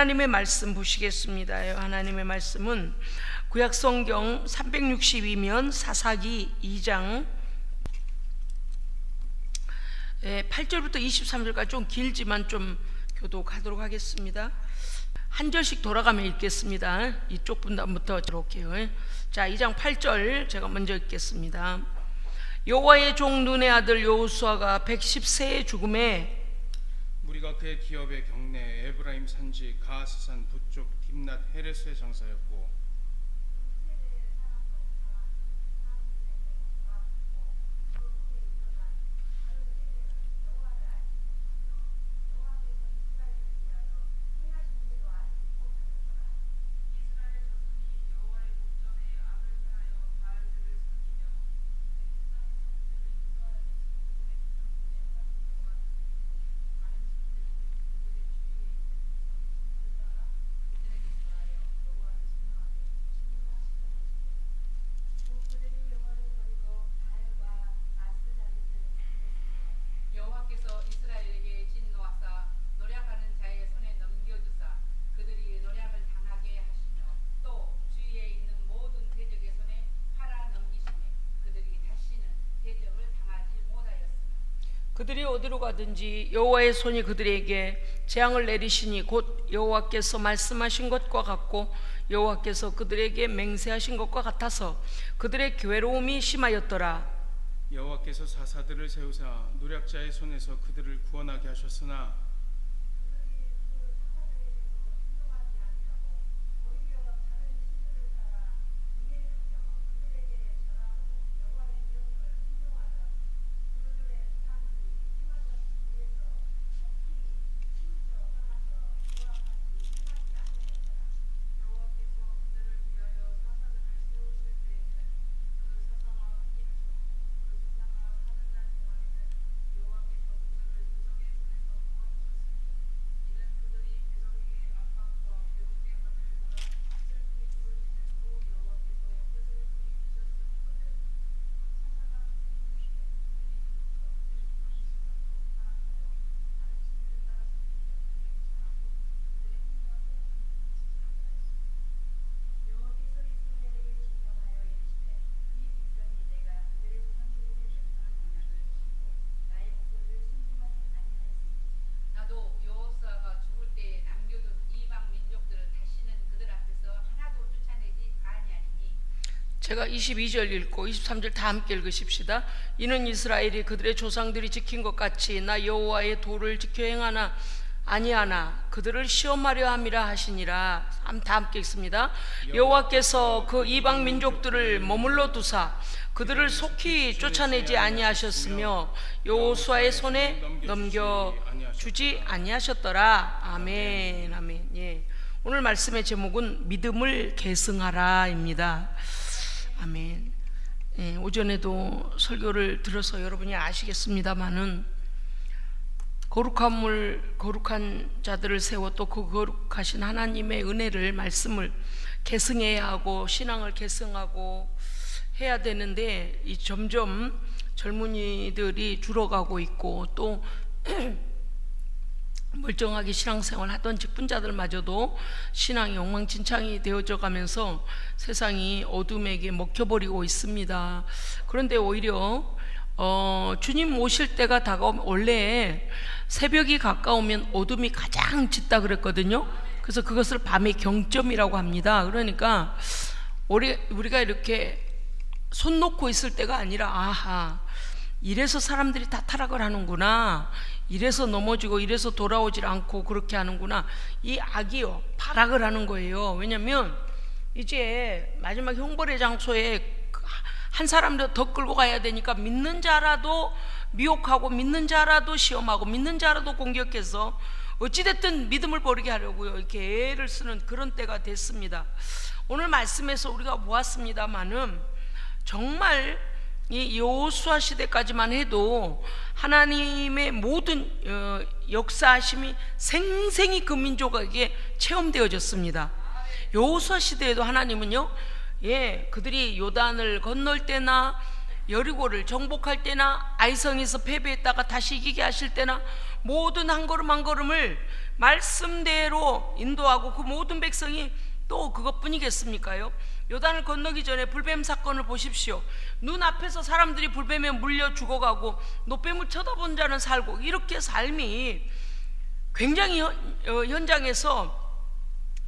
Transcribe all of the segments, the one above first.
하나님의 말씀 보시겠습니다. 하나님의 말씀은 구약성경 362면 사사기 2장 8절부터 23절까지 좀 길지만 좀 교독하도록 하겠습니다. 한 절씩 돌아가며 읽겠습니다. 이쪽 분단부터 들어올게요. 자, 2장 8절 제가 먼저 읽겠습니다. 여호와의 종 눈의 아들 여호수아가 110세에 죽음에 무리가 그의 기업의 경내 에브라임 산지 가스산 북쪽 딥낫 헤레스의 장사였고 그들이 어디로 가든지 여호와의 손이 그들에게 재앙을 내리시니 곧 여호와께서 말씀하신 것과 같고 여호와께서 그들에게 맹세하신 것과 같아서 그들의 괴로움이 심하였더라. 여호와께서 사사들을 세우사 노략자의 손에서 그들을 구원하게 하셨으나 제가 22절 읽고 23절 다 함께 읽으십시다. 이는 이스라엘이 그들의 조상들이 지킨 것 같이 나 여호와의 도를 지켜 행하나 아니하나 그들을 시험하려 함이라 하시니라. 다 함께 읽습니다. 여호와께서 그 이방 민족들을 머물러 두사 그들을 속히 쫓아내지 아니하셨으며 여호수아의 손에 넘겨주지 아니하셨더라. 아멘. 아멘. 예. 오늘 말씀의 제목은 믿음을 계승하라입니다. 아멘. 예, 오전에도 설교를 들어서 여러분이 아시겠습니다마는 거룩한 자들을 세워 또 그 거룩하신 하나님의 은혜를 말씀을 계승해야 하고 신앙을 계승하고 해야 되는데 이 점점 젊은이들이 줄어가고 있고 또 멀쩡하게 신앙생활 하던 직분자들마저도 신앙이 엉망진창이 되어져 가면서 세상이 어둠에게 먹혀버리고 있습니다. 그런데 오히려 주님 오실 때가 다가오면 원래 새벽이 가까우면 어둠이 가장 짙다 그랬거든요. 그래서 그것을 밤의 경점이라고 합니다. 그러니까 우리가 이렇게 손 놓고 있을 때가 아니라 아하, 이래서 사람들이 다 타락을 하는구나, 이래서 넘어지고 이래서 돌아오질 않고 그렇게 하는구나, 이 악이요 발악을 하는 거예요. 왜냐면 이제 마지막 형벌의 장소에 한 사람도 더 끌고 가야 되니까 믿는 자라도 미혹하고 믿는 자라도 시험하고 믿는 자라도 공격해서 어찌됐든 믿음을 버리게 하려고요 이렇게 애를 쓰는 그런 때가 됐습니다. 오늘 말씀에서 우리가 보았습니다마는 정말 이 여호수아 시대까지만 해도 하나님의 모든 역사하심이 생생히 그 민족에게 체험되어졌습니다. 여호수아 시대에도 하나님은요, 그들이 요단을 건널 때나 여리고를 정복할 때나 아이성에서 패배했다가 다시 이기게 하실 때나 모든 한 걸음 한 걸음을 말씀대로 인도하고 그 모든 백성이 또 그것뿐이겠습니까요? 요단을 건너기 전에 불뱀 사건을 보십시오. 눈앞에서 사람들이 불뱀에 물려 죽어가고 노뱀을 쳐다본 자는 살고, 이렇게 삶이 굉장히 현장에서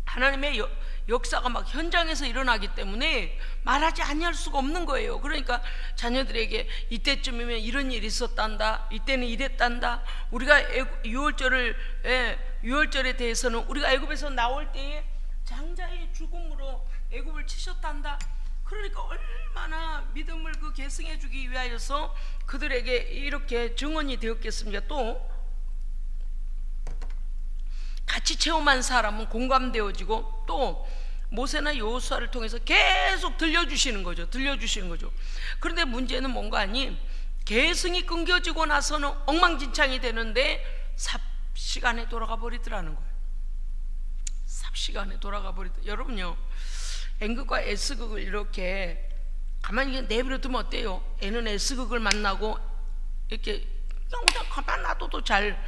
하나님의 역사가 막 현장에서 일어나기 때문에 말하지 아니할 수가 없는 거예요. 그러니까 자녀들에게 이때쯤이면 이런 일이 있었단다, 이때는 이랬단다. 우리가 유월절에 대해서는 우리가 애굽에서 나올 때에 장자의 죽음으로 애굽을 치셨단다. 그러니까 얼마나 믿음을 그 계승해 주기 위하여서 그들에게 이렇게 증언이 되었겠습니까? 또 같이 체험한 사람은 공감되어지고, 또 모세나 여호수아를 통해서 계속 들려주시는 거죠. 그런데 문제는 뭔가 하니, 계승이 끊겨지고 나서는 엉망진창이 되는데 삽시간에 돌아가 버리더라는 거예요. 삽시간에 돌아가 버리더라. 여러분요, N극과 S극을 이렇게 가만히 내버려 두면 어때요? N은 S극을 만나고 이렇게 그냥 가만 놔둬도 잘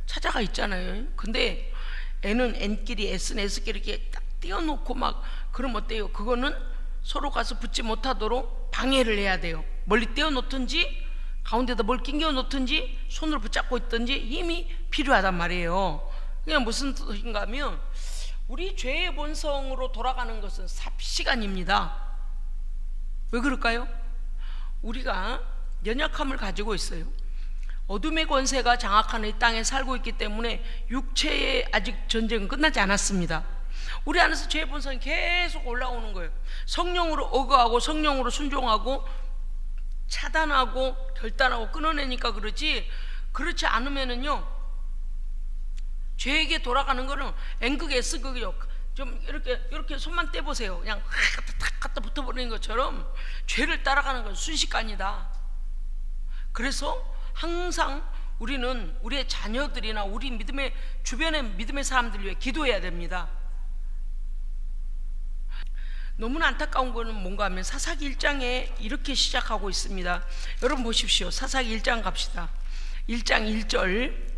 찾아가 있잖아요. 근데 N은 N끼리, S는 S끼리 이렇게 딱 띄워놓고 막 그러면 어때요? 그거는 서로 가서 붙지 못하도록 방해를 해야 돼요. 멀리 띄워놓든지 가운데다 뭘 끼워 놓든지 손으로 붙잡고 있든지 힘이 필요하단 말이에요. 그냥 무슨 뜻인가 하면, 우리 죄의 본성으로 돌아가는 것은 삽시간입니다. 왜 그럴까요? 우리가 연약함을 가지고 있어요. 어둠의 권세가 장악하는 이 땅에 살고 있기 때문에 육체의 아직 전쟁은 끝나지 않았습니다. 우리 안에서 죄의 본성이 계속 올라오는 거예요. 성령으로 어거하고 성령으로 순종하고 차단하고 결단하고 끊어내니까 그러지, 그렇지 않으면은요, 죄에게 돌아가는 거는 N극 S극이요. 좀 이렇게 손만 떼보세요. 그냥 탁 갖다 붙어버리는 것처럼 죄를 따라가는 건 순식간이다. 그래서 항상 우리는 우리의 자녀들이나 우리 믿음의 주변의 믿음의 사람들 위해 기도해야 됩니다. 너무나 안타까운 거는 뭔가 하면 사사기 1장에 이렇게 시작하고 있습니다. 여러분 보십시오. 사사기 1장 갑시다. 1장 1절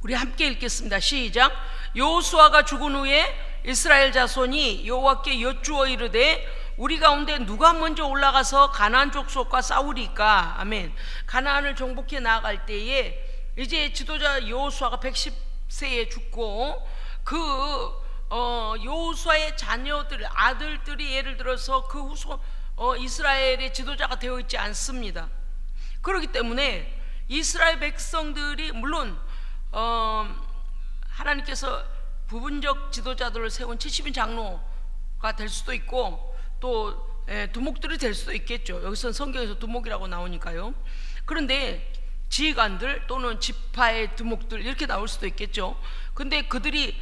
우리 함께 읽겠습니다. 시작. 여호수아가 죽은 후에 이스라엘 자손이 여호와께 여쭈어 이르되 우리 가운데 누가 먼저 올라가서 가나안 족속과 싸우리까? 아멘. 가나안을 정복해 나아갈 때에 이제 지도자 여호수아가 110세에 죽고, 그 여호수아의 자녀들, 아들들이 예를 들어서 그 후손 이스라엘의 지도자가 되어 있지 않습니다. 그렇기 때문에 이스라엘 백성들이 물론 하나님께서 부분적 지도자들을 세운 70인 장로가 될 수도 있고, 또 두목들이 될 수도 있겠죠. 여기서는 성경에서 두목이라고 나오니까요. 그런데 지휘관들 또는 지파의 두목들 이렇게 나올 수도 있겠죠. 근데 그들이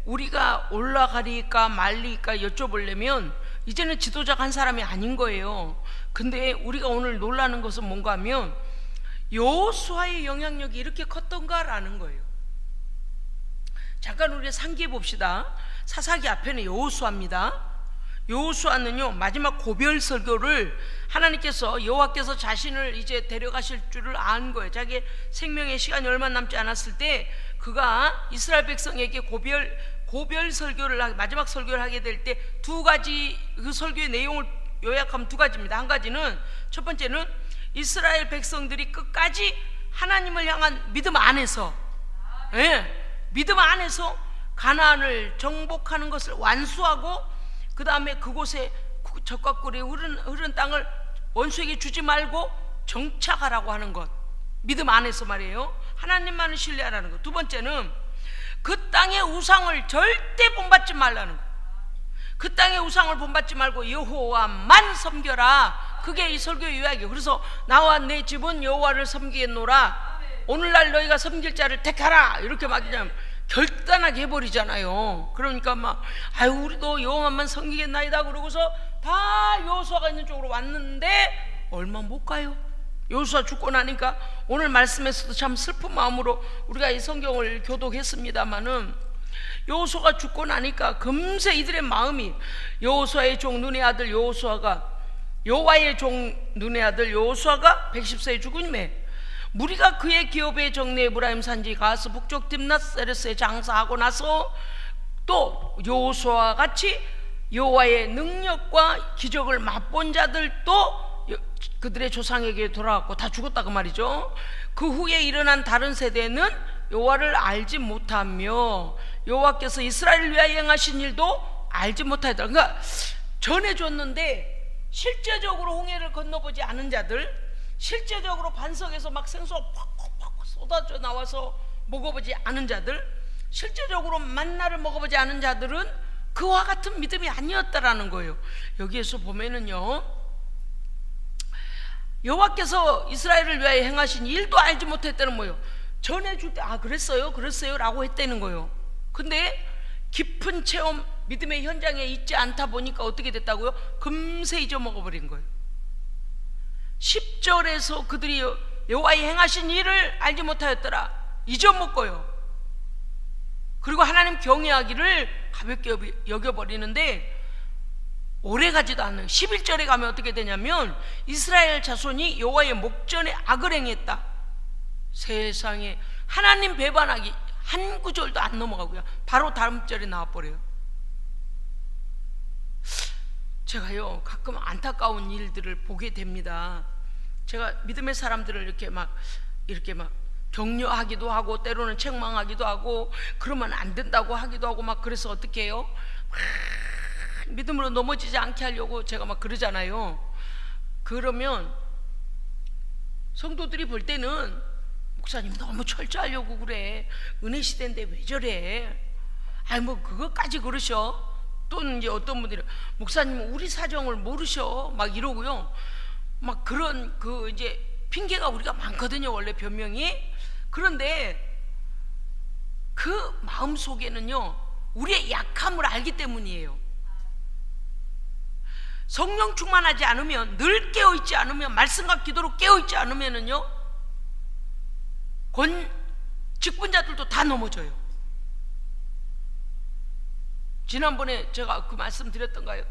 우리가 올라가리까 말리까 여쭤보려면 이제는 지도자가 한 사람이 아닌 거예요. 근데 우리가 오늘 놀라는 것은 뭔가 하면 여호수아의 영향력이 이렇게 컸던가라는 거예요. 잠깐 우리 상기해 봅시다. 사사기 앞에는 여호수아입니다. 여호수아는요, 마지막 고별 설교를 하나님께서 여호와께서 자신을 이제 데려가실 줄을 안 거예요. 자기의 생명의 시간이 얼마 남지 않았을 때 그가 이스라엘 백성에게 고별 설교를 마지막 설교를 하게 될 때 두 가지, 그 설교의 내용을 요약하면 두 가지입니다. 한 가지는, 첫 번째는 이스라엘 백성들이 끝까지 하나님을 향한 믿음 안에서, 믿음 안에서 가나안을 정복하는 것을 완수하고, 그 다음에 그곳에 적과 꿀이 흐르는 땅을 원수에게 주지 말고 정착하라고 하는 것, 믿음 안에서 말이에요. 하나님만을 신뢰하라는 것. 두 번째는 그 땅의 우상을 절대 본받지 말라는 것. 그 땅의 우상을 본받지 말고 여호와만 섬겨라. 그게 이 설교의 요약이에요. 그래서 나와 내 집은 여호와를 섬기겠노라. 오늘날 너희가 섬길 자를 택하라. 이렇게 막 그냥 결단하게 해버리잖아요. 그러니까 막 우리도 여호와만 섬기겠나이다 그러고서 다 여호수아가 있는 쪽으로 왔는데 얼마 못 가요. 여호수아 죽고 나니까 오늘 말씀에서도 참 슬픈 마음으로 우리가 이 성경을 교독했습니다마는, 여호수아가 죽고 나니까 금세 이들의 마음이 여호수아의 종 눈의 아들 여호수아가, 여호와의 종 눈의 아들 여호수아가 110세에 죽음에 무리가 그의 기업의 정내 에브라임 산지 가스 북쪽 딥낫 헤레스에 장사하고 나서 또 여호수아와 같이 여호와의 능력과 기적을 맛본 자들도 그들의 조상에게 돌아왔고 다 죽었다 그 말이죠. 그 후에 일어난 다른 세대는 여호와를 알지 못하며 여호와께서 이스라엘을 위하여 행하신 일도 알지 못하더라. 그러니까 전해줬는데 실제적으로 홍해를 건너보지 않은 자들, 실제적으로 반석에서 막 생수가 팍팍팍 쏟아져 나와서 먹어보지 않은 자들, 실제적으로 만나를 먹어보지 않은 자들은 그와 같은 믿음이 아니었다라는 거예요. 여기에서 보면은요, 여호와께서 이스라엘을 위하여 행하신 일도 알지 못했다는 거예요. 전해줄 때 그랬어요 라고 했다는 거예요. 근데 깊은 체험, 믿음의 현장에 있지 않다 보니까 어떻게 됐다고요? 금세 잊어먹어버린 거예요. 10절에서 그들이 여호와의 행하신 일을 알지 못하였더라, 잊어먹고요. 그리고 하나님 경외하기를 가볍게 여겨버리는데 오래가지도 않아요. 11절에 가면 어떻게 되냐면 이스라엘 자손이 여호와의 목전에 악을 행했다. 세상에, 하나님 배반하기 한 구절도 안 넘어가고요. 바로 다음 절에 나와버려요. 제가요 가끔 안타까운 일들을 보게 됩니다. 제가 믿음의 사람들을 이렇게 막 격려하기도 하고 때로는 책망하기도 하고 그러면 안 된다고 하기도 하고 막 그래서 어떻게 해요? 믿음으로 넘어지지 않게 하려고 제가 막 그러잖아요. 그러면 성도들이 볼 때는 목사님 너무 철저하려고 그래, 은혜 시대인데 왜 저래, 뭐 그것까지 그러셔. 또는 이제 어떤 분들이 목사님 우리 사정을 모르셔 막 이러고요. 막 그런 이제 핑계가 우리가 많거든요, 원래 변명이. 그런데 그 마음 속에는요 우리의 약함을 알기 때문이에요. 성령 충만하지 않으면, 늘 깨어있지 않으면, 말씀과 기도로 깨어있지 않으면은요 직분자들도 다 넘어져요. 지난번에 제가 그 말씀 드렸던가요?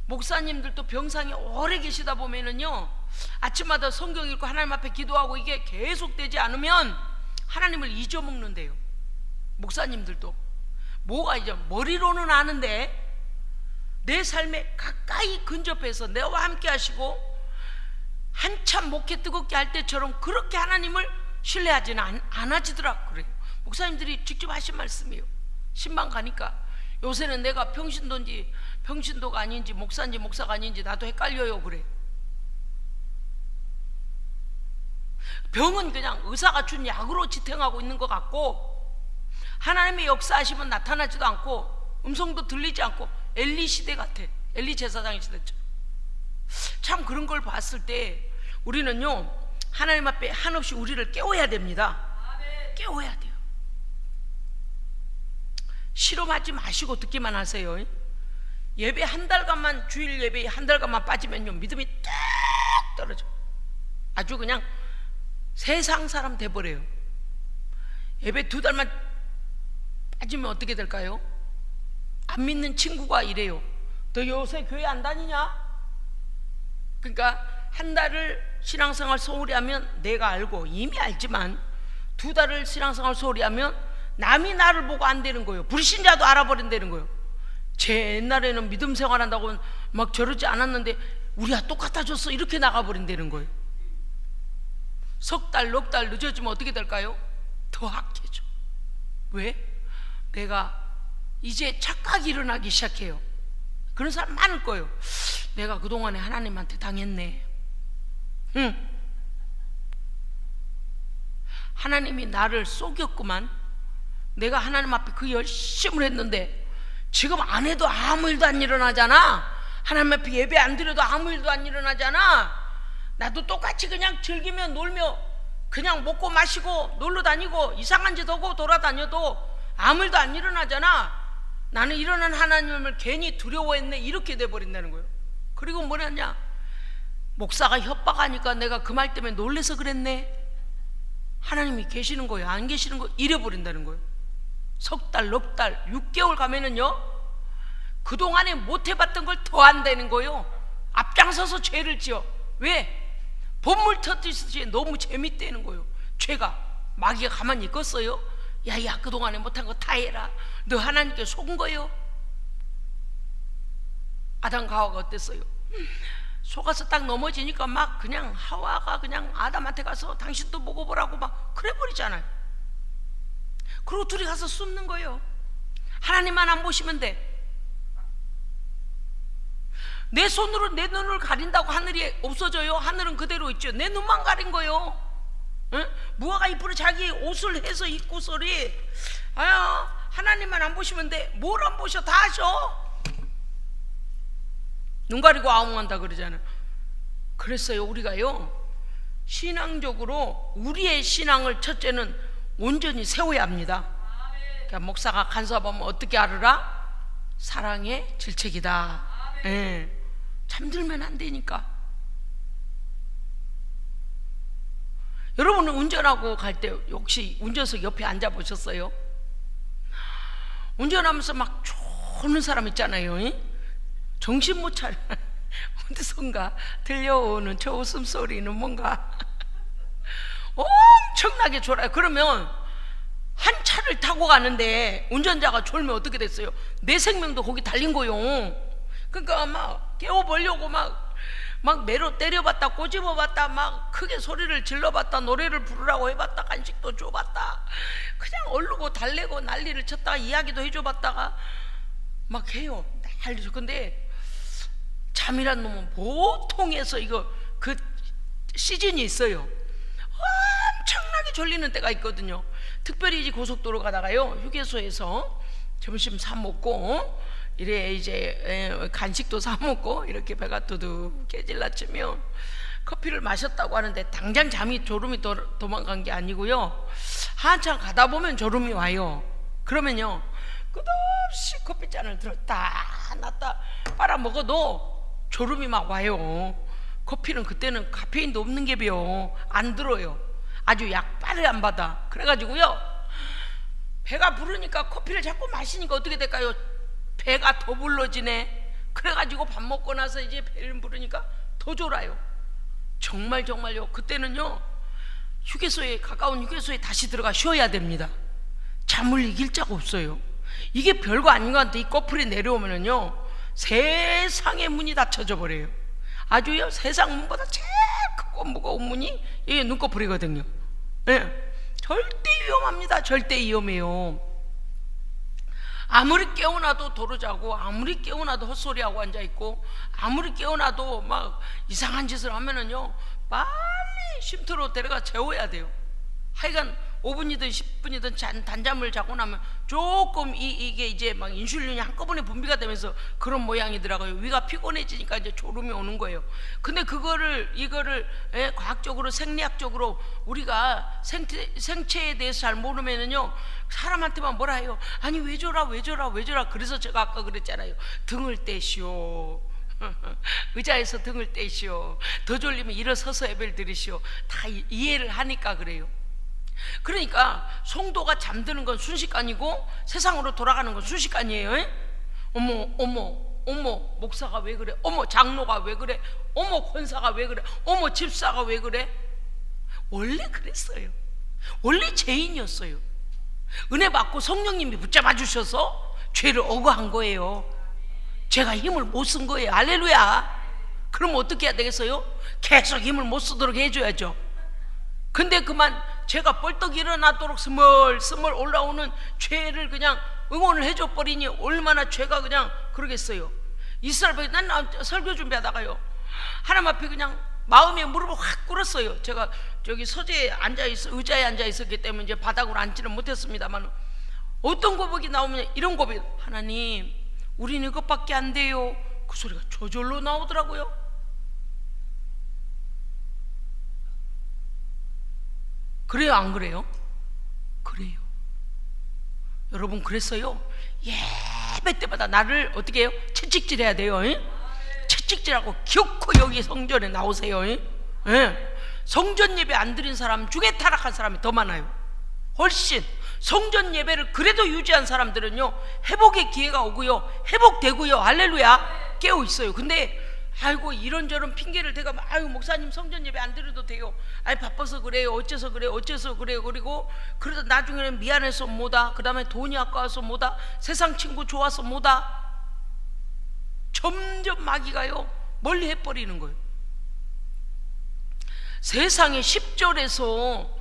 목사님들도 병상에 오래 계시다 보면은요 아침마다 성경 읽고 하나님 앞에 기도하고 이게 계속되지 않으면 하나님을 잊어먹는데요. 목사님들도 뭐가 이제 머리로는 아는데 내 삶에 가까이 근접해서 내와 함께 하시고 한참 목회 뜨겁게 할 때처럼 그렇게 하나님을 신뢰하지는 않아지더라고요. 그래요. 목사님들이 직접 하신 말씀이에요. 신방 가니까 요새는 내가 평신도가 아닌지 목사인지 목사가 아닌지 나도 헷갈려요 그래. 병은 그냥 의사가 준 약으로 지탱하고 있는 것 같고 하나님의 역사하시면 나타나지도 않고 음성도 들리지 않고 엘리 시대 같아. 엘리 제사장의 시대죠. 참 그런 걸 봤을 때 우리는요 하나님 앞에 한없이 우리를 깨워야 됩니다. 깨워야 돼요. 실험하지 마시고 듣기만 하세요. 예배 한 달간만, 주일 예배 한 달간만 빠지면요 믿음이 뚝 떨어져. 아주 그냥 세상 사람 돼버려요. 예배 2달만 빠지면 어떻게 될까요? 안 믿는 친구가 이래요. 너 요새 교회 안 다니냐? 그러니까 한 달을 신앙생활 소홀히 하면 내가 알고 이미 알지만 2달을 신앙생활 소홀히 하면 남이 나를 보고 안 되는 거예요. 불신자도 알아버린다는 거예요. 제 옛날에는 믿음 생활한다고 막 저러지 않았는데 우리가 똑같아졌어 이렇게 나가버린다는 거예요. 석 달, 넉 달 늦어지면 어떻게 될까요? 더 악해져. 왜? 내가 이제 착각이 일어나기 시작해요. 그런 사람 많을 거예요. 내가 그동안에 하나님한테 당했네. 하나님이 나를 속였구만. 내가 하나님 앞에 그 열심을 했는데 지금 안 해도 아무 일도 안 일어나잖아. 하나님 앞에 예배 안 드려도 아무 일도 안 일어나잖아. 나도 똑같이 그냥 즐기며 놀며 그냥 먹고 마시고 놀러 다니고 이상한 짓 하고 돌아다녀도 아무 일도 안 일어나잖아. 나는 일어난 하나님을 괜히 두려워했네 이렇게 돼버린다는 거예요. 그리고 뭐냐냐, 목사가 협박하니까 내가 그 말 때문에 놀래서 그랬네. 하나님이 계시는 거예요 안 계시는 거예요 잃어버린다는 거예요. 석 달, 넉 달, 6개월 가면은요 그동안에 못 해봤던 걸 더 한다는 거예요. 앞장서서 죄를 지어. 왜? 본물 터뜨리듯이 너무 재밌다는 거예요. 죄가 마귀가 가만히 있겠어요? 야야 그동안에 못한 거 다 해라. 너 하나님께 속은 거요? 아담과 하와가 어땠어요? 속아서 딱 넘어지니까 막 그냥 하와가 그냥 아담한테 가서 당신도 먹어보라고 막 그래 버리잖아요. 그리고 둘이 가서 숨는 거예요. 하나님만 안 보시면 돼. 내 손으로 내 눈을 가린다고 하늘이 없어져요? 하늘은 그대로 있죠. 내 눈만 가린 거예요. 응? 무화과 잎으로 자기 옷을 해서 입고서리 하나님만 안 보시면 돼. 뭘 안 보셔? 다 하셔. 눈 가리고 아웅한다 그러잖아요. 그랬어요. 우리가요 신앙적으로 우리의 신앙을 첫째는 온전히 세워야 합니다. 그러니까 목사가 간섭하면 어떻게 알으라? 사랑의 질책이다. 예. 잠들면 안 되니까. 여러분은 운전하고 갈 때 혹시 운전석 옆에 앉아 보셨어요? 운전하면서 막 조는 사람 있잖아요. 정신 못 차려. 어디선가 들려오는 저 웃음소리는 뭔가 엄청나게 졸아요. 그러면 한 차를 타고 가는데 운전자가 졸면 어떻게 됐어요? 내 생명도 거기 달린 거요. 그러니까 막 깨워보려고 막 매로 때려봤다, 꼬집어봤다, 막 크게 소리를 질러봤다, 노래를 부르라고 해봤다, 간식도 줘봤다, 그냥 얼르고 달래고 난리를 쳤다가 이야기도 해줘봤다가 막 해요. 난리죠. 근데 잠이란 놈은 보통에서 이거 그 시즌이 있어요. 엄청나게 졸리는 때가 있거든요. 특별히 이제 고속도로 가다가요 휴게소에서 점심 사 먹고 이래 이제 간식도 사 먹고 이렇게 배가 두둑 깨질라치면 커피를 마셨다고 하는데 당장 졸음이 도망간 게 아니고요. 한참 가다 보면 졸음이 와요. 그러면요 끝없이 커피잔을 들었다 놨다 빨아 먹어도 졸음이 막 와요. 커피는 그때는 카페인도 없는 게요 안 들어요. 아주 약발을 안 받아. 그래가지고요 배가 부르니까 커피를 자꾸 마시니까 어떻게 될까요? 배가 더 불러지네. 그래가지고 밥 먹고 나서 이제 배를 부르니까 더 졸아요. 정말요. 그때는요 가까운 휴게소에 다시 들어가 쉬어야 됩니다. 잠을 이길 자가 없어요. 이게 별거 아닌 것 같은데 이 커플이 내려오면은요 세상의 문이 닫혀져 버려요. 아주요 세상 문보다 제일 크고 무거운 문이 이게 눈꺼풀이거든요. 네. 절대 위험합니다. 절대 위험해요. 아무리 깨어나도 도로자고 아무리 깨어나도 헛소리하고 앉아있고 아무리 깨어나도 막 이상한 짓을 하면은요 빨리 쉼터로 데려가 재워야 돼요. 하여간 5분이든 10분이든 단잠을 자고 나면 조금 이게 이제 막 인슐린이 한꺼번에 분비가 되면서 그런 모양이더라고요. 위가 피곤해지니까 이제 졸음이 오는 거예요. 근데 이거를 과학적으로 생리학적으로 우리가 생체에 대해서 잘 모르면은요 사람한테만 뭐라 해요. 아니 왜 졸아. 그래서 제가 아까 그랬잖아요. 등을 떼시오. 의자에서 등을 떼시오. 더 졸리면 일어서서 예배를 드리시오. 다 이해를 하니까 그래요. 그러니까 성도가 잠드는 건 순식간이고 세상으로 돌아가는 건 순식간이에요. 어머 목사가 왜 그래? 어머 장로가 왜 그래? 어머 권사가 왜 그래? 어머 집사가 왜 그래? 원래 그랬어요. 원래 죄인이었어요. 은혜 받고 성령님이 붙잡아 주셔서 죄를 억어한 거예요. 제가 힘을 못 쓴 거예요. 할렐루야. 그럼 어떻게 해야 되겠어요? 계속 힘을 못 쓰도록 해줘야죠. 근데 그만 제가 벌떡 일어나도록 스멀스멀 올라오는 죄를 그냥 응원을 해줘 버리니 얼마나 죄가 그냥 그러겠어요. 이스라엘 난 설교 준비하다가요 하나님 앞에 그냥 마음에 무릎을 확 꿇었어요. 제가 저기 서재에 의자에 앉아 있었기 때문에 이제 바닥으로 앉지는 못했습니다만 어떤 고백이 나오면 이런 고백, 하나님 우리는 이것밖에 안 돼요. 그 소리가 저절로 나오더라고요. 그래요 안 그래요? 그래요. 여러분 그랬어요. 예배 때마다 나를 어떻게 해요? 채찍질해야 돼요. 채찍질하고 기어코 여기 성전에 나오세요. 성전 예배 안 드린 사람 중에 타락한 사람이 더 많아요. 훨씬. 성전 예배를 그래도 유지한 사람들은요 회복의 기회가 오고요 회복되고요 할렐루야 깨어 있어요. 근데 아이고 이런저런 핑계를 대가 아유 목사님 성전 예배 안 드려도 돼요. 아이 바빠서 그래요. 어째서 그래요. 그리고 그러다 나중에는 미안해서 뭐다. 그 다음에 돈이 아까워서 뭐다. 세상 친구 좋아서 뭐다. 점점 마귀가요 멀리 해버리는 거예요. 세상의 10절에서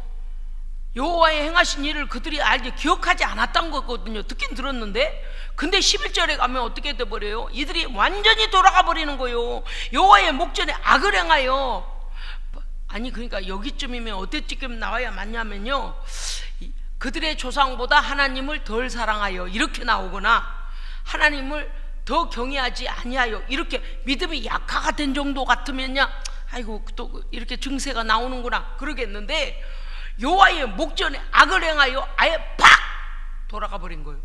여호와의 행하신 일을 그들이 알지 기억하지 않았던 거거든요. 듣긴 들었는데, 근데 11절에 가면 어떻게 돼버려요? 이들이 완전히 돌아가 버리는 거예요. 여호와의 목전에 악을 행하여. 아니 그러니까 여기쯤이면 어때쯤 나와야 맞냐면요, 그들의 조상보다 하나님을 덜 사랑하여 이렇게 나오거나 하나님을 더 경외하지 아니하여 이렇게 믿음이 약화가 된 정도 같으면요, 아이고 또 이렇게 증세가 나오는구나 그러겠는데, 여호와의 목전에 악을 행하여 아예 팍 돌아가 버린 거예요.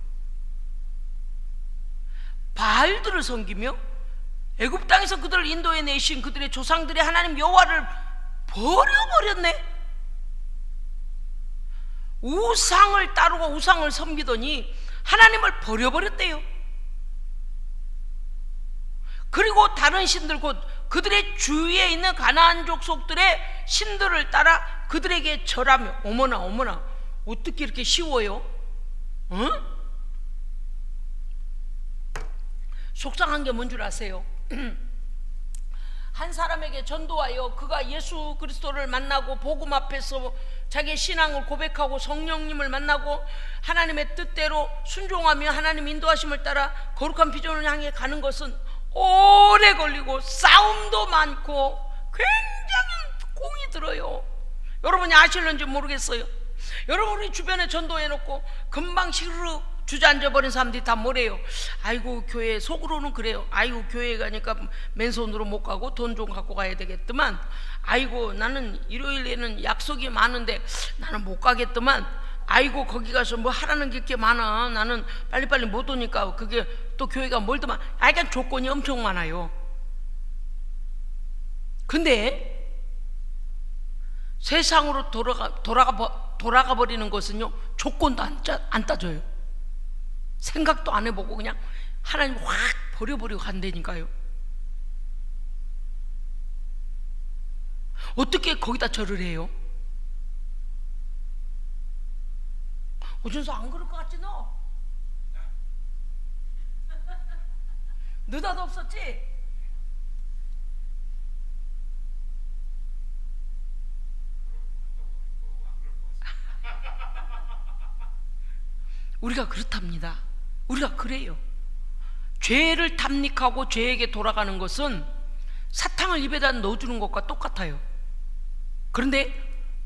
바알들을 섬기며 애굽 땅에서 그들을 인도해 내신 그들의 조상들의 하나님 여호와를 버려버렸네. 우상을 따르고 우상을 섬기더니 하나님을 버려버렸대요. 그리고 다른 신들, 곧 그들의 주위에 있는 가나안 족속들의 신들을 따라 그들에게 절하며. 어머나 어떻게 이렇게 쉬워요? 응? 속상한 게 뭔 줄 아세요? 한 사람에게 전도하여 그가 예수 그리스도를 만나고 복음 앞에서 자기의 신앙을 고백하고 성령님을 만나고 하나님의 뜻대로 순종하며 하나님 인도하심을 따라 거룩한 비전을 향해 가는 것은 오래 걸리고 싸움도 많고 굉장히 공이 들어요. 여러분이 아실는지 모르겠어요. 여러분 우리 주변에 전도해놓고 금방 시르르 주저앉아 버린 사람들이 다 뭐래요? 아이고 교회 속으로는 그래요. 아이고 교회 가니까 맨손으로 못 가고 돈 좀 갖고 가야 되겠더만. 아이고 나는 일요일에는 약속이 많은데 나는 못 가겠더만. 아이고 거기 가서 뭐 하라는 게 이렇게 많아. 나는 빨리빨리 못 오니까 그게 또 교회가 멀더만. 그러니까 조건이 엄청 많아요. 근데 세상으로 돌아가 버리는 것은요 조건도 안 따져요. 생각도 안 해보고 그냥 하나님 확 버려버리고 간다니까요. 어떻게 거기다 절을 해요? 오준서 안 그럴 것 같지 너? 느닷 없었지? 우리가 그렇답니다. 우리가 그래요. 죄를 탐닉하고 죄에게 돌아가는 것은 사탕을 입에다 넣어주는 것과 똑같아요. 그런데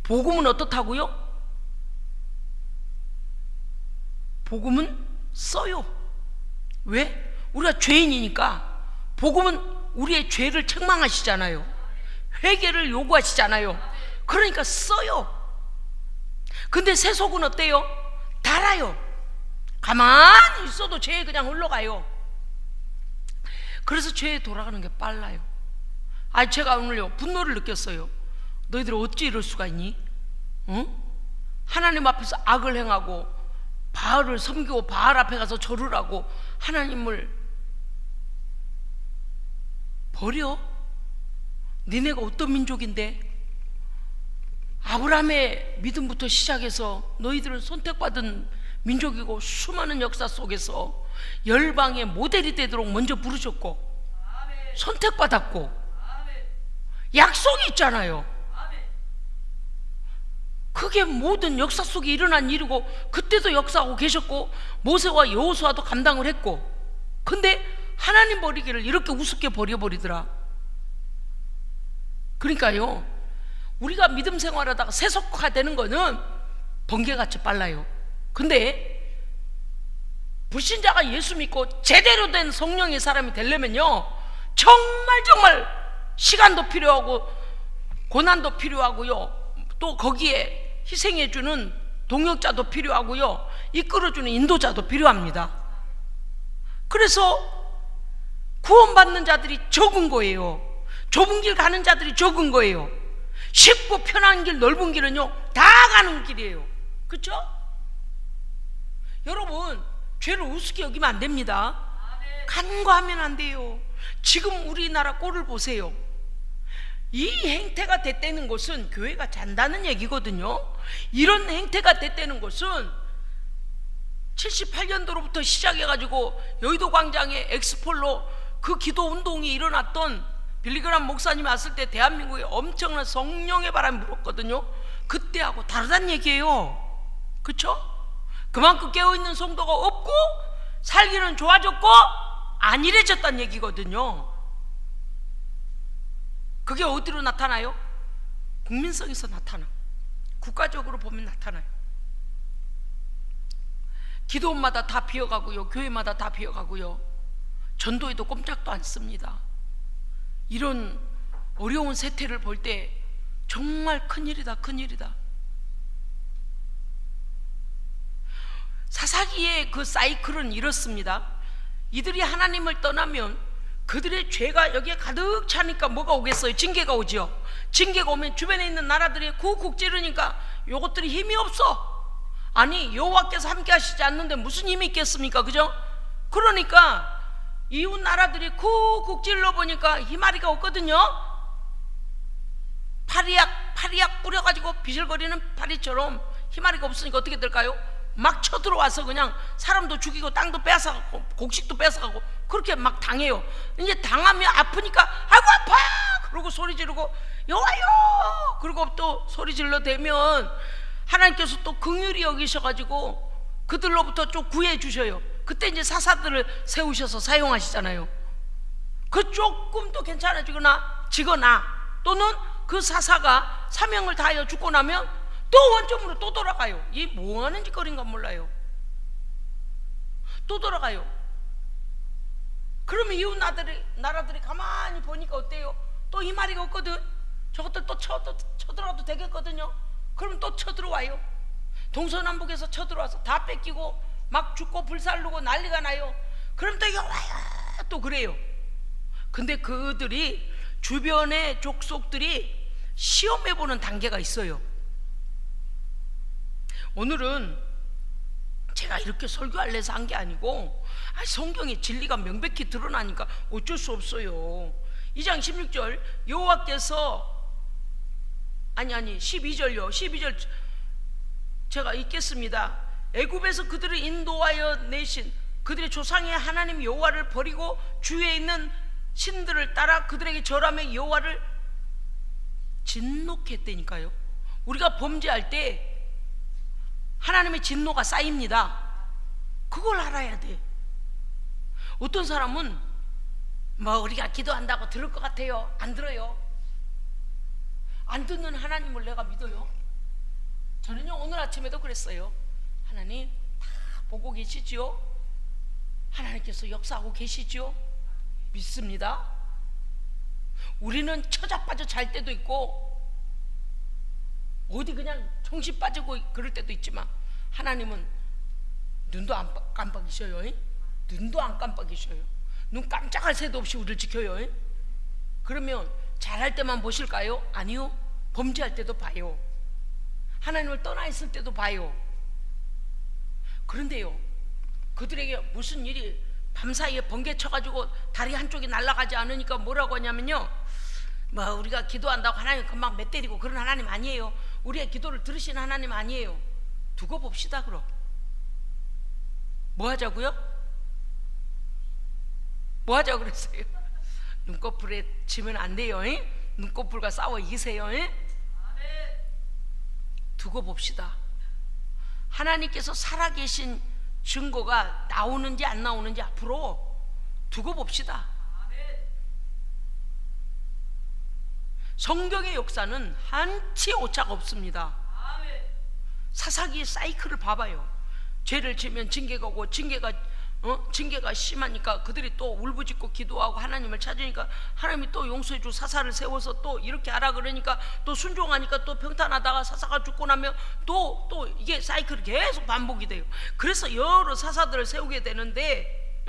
복음은 어떻다고요? 복음은 써요. 왜? 우리가 죄인이니까. 복음은 우리의 죄를 책망하시잖아요. 회개를 요구하시잖아요. 그러니까 써요. 근데 세속은 어때요? 달아요. 가만히 있어도 죄에 그냥 흘러가요. 그래서 죄에 돌아가는 게 빨라요. 제가 오늘요 분노를 느꼈어요. 너희들 어찌 이럴 수가 있니? 응? 하나님 앞에서 악을 행하고 바알을 섬기고 바알 앞에 가서 절을 하고 하나님을 버려? 니네가 어떤 민족인데? 아브라함의 믿음부터 시작해서 너희들은 선택받은 민족이고 수많은 역사 속에서 열방의 모델이 되도록 먼저 부르셨고 선택받았고 약속이 있잖아요. 그게 모든 역사 속에 일어난 일이고 그때도 역사하고 계셨고 모세와 여호수아도 감당을 했고, 근데 하나님 버리기를 이렇게 우습게 버려버리더라. 그러니까요 우리가 믿음 생활하다가 세속화되는 거는 번개같이 빨라요. 근데 불신자가 예수 믿고 제대로 된 성령의 사람이 되려면요 정말 시간도 필요하고 고난도 필요하고요, 또 거기에 희생해주는 동역자도 필요하고요, 이끌어주는 인도자도 필요합니다. 그래서 구원받는 자들이 적은 거예요. 좁은 길 가는 자들이 적은 거예요. 쉽고 편한 길, 넓은 길은요 다 가는 길이에요. 그렇죠? 여러분 죄를 우습게 여기면 안 됩니다. 간과하면 안 돼요. 지금 우리나라 꼴을 보세요. 이 행태가 됐다는 것은 교회가 잔다는 얘기거든요. 이런 행태가 됐다는 것은 78년도로부터 시작해가지고 여의도 광장에 엑스폴로 그 기도 운동이 일어났던 빌리그람 목사님이 왔을 때 대한민국에 엄청난 성령의 바람이 불었거든요. 그때하고 다르다는 얘기예요. 그렇죠? 그만큼 깨어있는 성도가 없고 살기는 좋아졌고 안일해졌다는 얘기거든요. 그게 어디로 나타나요? 국민성에서 나타나. 국가적으로 보면 나타나요. 기도원마다 다 비어가고요, 교회마다 다 비어가고요, 전도에도 꼼짝도 않습니다. 이런 어려운 세태를 볼 때 정말 큰일이다, 큰일이다. 사사기의 그 사이클은 이렇습니다. 이들이 하나님을 떠나면 그들의 죄가 여기에 가득 차니까 뭐가 오겠어요? 징계가 오죠. 징계가 오면 주변에 있는 나라들이 쿡쿡 찌르니까 요것들이 힘이 없어. 아니, 여호와께서 함께 하시지 않는데 무슨 힘이 있겠습니까? 그죠? 그러니까 이웃 나라들이 쿡쿡 찔러 보니까 희마리가 없거든요. 파리약 뿌려가지고 비실거리는 파리처럼 희마리가 없으니까 어떻게 될까요? 막 쳐들어와서 그냥 사람도 죽이고 땅도 뺏어가고 곡식도 뺏어가고 그렇게 막 당해요. 이제 당하면 아프니까 아이고 아파! 그러고 소리 지르고 여호와요! 그리고 또 소리 질러 대면 하나님께서 또 긍휼히 여기셔가지고 그들로부터 좀 구해 주셔요. 그때 이제 사사들을 세우셔서 사용하시잖아요. 그 조금 더 괜찮아지거나 지거나 또는 그 사사가 사명을 다하여 죽고 나면 또 원점으로 또 돌아가요. 이 뭐하는 짓거리인가 몰라요. 또 돌아가요. 그러면 이웃 나라들이 가만히 보니까 어때요? 또 희마리가 없거든. 저것들 또 쳐들어와도 되겠거든요. 그러면 또 쳐들어와요. 동서남북에서 쳐들어와서 다 뺏기고 막 죽고 불살르고 난리가 나요. 그럼 또 여호와요 또 그래요. 근데 그들이 주변의 족속들이 시험해보는 단계가 있어요. 오늘은 제가 이렇게 설교할래서 한 게 아니고 성경에 진리가 명백히 드러나니까 어쩔 수 없어요. 2장 16절 여호와께서 12절요. 12절 제가 읽겠습니다. 애굽에서 그들을 인도하여 내신 그들의 조상의 하나님 여호와를 버리고 주위에 있는 신들을 따라 그들에게 절하며 여호와를 진노케 했다니까요. 우리가 범죄할 때 하나님의 진노가 쌓입니다. 그걸 알아야 돼. 어떤 사람은 뭐 우리가 기도한다고 들을 것 같아요. 안 들어요. 안 듣는 하나님을 내가 믿어요. 저는요 오늘 아침에도 그랬어요. 하나님 다 보고 계시죠? 하나님께서 역사하고 계시죠? 믿습니다. 우리는 처자빠져 잘 때도 있고 어디 그냥 정신 빠지고 그럴 때도 있지만 하나님은 눈도 안 깜빡이셔요. 눈도 안 깜빡이셔요. 눈 깜짝할 새도 없이 우리를 지켜요. 그러면 잘할 때만 보실까요? 아니요. 범죄할 때도 봐요. 하나님을 떠나 있을 때도 봐요. 그런데요 그들에게 무슨 일이 밤사이에 번개 쳐가지고 다리 한쪽이 날아가지 않으니까 뭐라고 하냐면요, 뭐 우리가 기도한다고 하나님 금방 몇 때리고 그런 하나님 아니에요. 우리의 기도를 들으시는 하나님 아니에요. 두고 봅시다. 그럼 뭐 하자고요? 뭐 하자고 그랬어요? 눈꺼풀에 지면 안 돼요. 눈꺼풀과 싸워 이기세요. 두고 봅시다. 하나님께서 살아계신 증거가 나오는지 안 나오는지 앞으로 두고 봅시다. 성경의 역사는 한치 오차가 없습니다. 사사기의 사이클을 봐봐요. 죄를 지면 징계가 오고 징계가 심하니까 그들이 또 울부짖고 기도하고 하나님을 찾으니까 하나님이 또 용서해주고 사사를 세워서 또 이렇게 하라 그러니까 또 순종하니까 또 평탄하다가 사사가 죽고 나면 또 이게 사이클이 계속 반복이 돼요. 그래서 여러 사사들을 세우게 되는데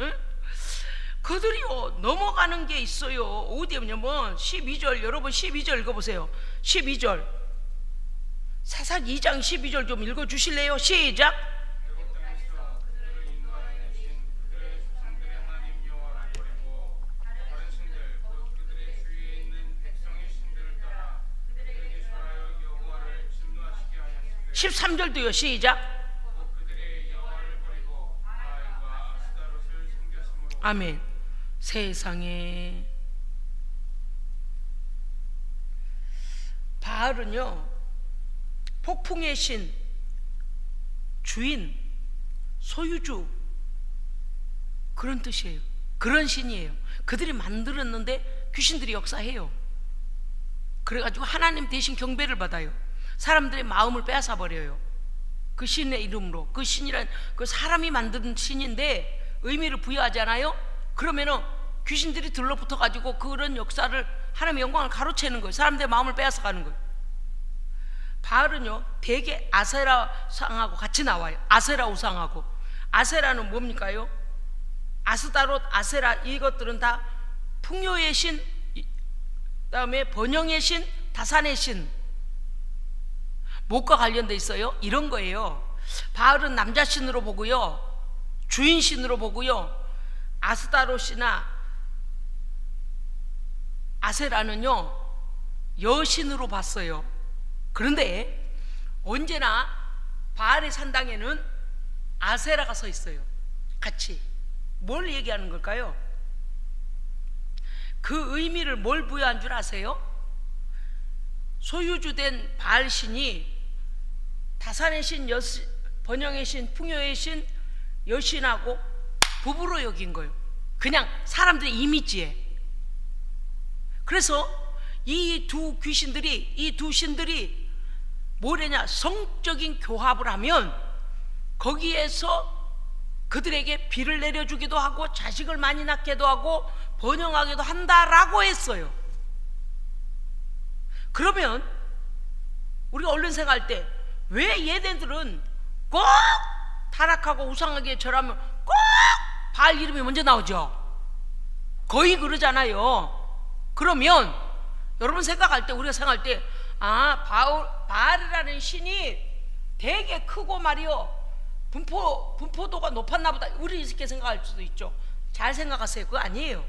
그들이요 넘어가는 게 있어요. 어디냐면 12절, 여러분 12절 읽어보세요. 12절 사사기 2장 12절 좀 읽어주실래요? 시작. 그들을 인도하여 내신 그들의 조상들의 하나님 여호와를 버리고 다른 13절도요. 시작. 그들의 여호와를 버리고 바알과 아스타롯을 섬겼으므로 아멘. 세상에 바알은요, 폭풍의 신, 주인, 소유주, 그런 뜻이에요. 그런 신이에요. 그들이 만들었는데 귀신들이 역사해요. 그래가지고 하나님 대신 경배를 받아요. 사람들의 마음을 빼앗아 버려요. 그 신의 이름으로. 그 신이란 그 사람이 만든 신인데 의미를 부여하잖아요. 그러면은 귀신들이 들러붙어 가지고 그런 역사를, 하나님의 영광을 가로채는 거예요. 사람들의 마음을 빼앗아 가는 거예요. 바알은요, 대개 아세라 상하고 같이 나와요. 아세라 우상하고. 아세라는 뭡니까요? 아스다롯, 아세라, 이것들은 다 풍요의 신, 그다음에 번영의 신, 다산의 신, 목과 관련돼 있어요. 이런 거예요. 바알은 남자 신으로 보고요, 주인 신으로 보고요, 아스다롯이나 아세라는요 여신으로 봤어요. 그런데 언제나 바알의 산당에는 아세라가 서 있어요. 같이. 뭘 얘기하는 걸까요? 그 의미를 뭘 부여한 줄 아세요? 소유주된 바알 신이 다산의 신, 번영의 신, 풍요의 신, 여신하고 부부로 여긴 거예요. 그냥 사람들의 이미지에. 그래서 이 두 귀신들이, 이 두 신들이 뭐래냐, 성적인 교합을 하면 거기에서 그들에게 비를 내려주기도 하고 자식을 많이 낳게도 하고 번영하기도 한다라고 했어요. 그러면 우리가 언론 생활할 때 왜 얘네들은 꼭 타락하고 우상하게 절하면 꼭 바알 이름이 먼저 나오죠? 거의 그러잖아요. 그러면 여러분 생각할 때, 우리가 생각할 때, 아, 바알이라는 신이 되게 크고 말이요, 분포도가 높았나 보다, 우리 이렇게 생각할 수도 있죠. 잘 생각하세요. 그거 아니에요.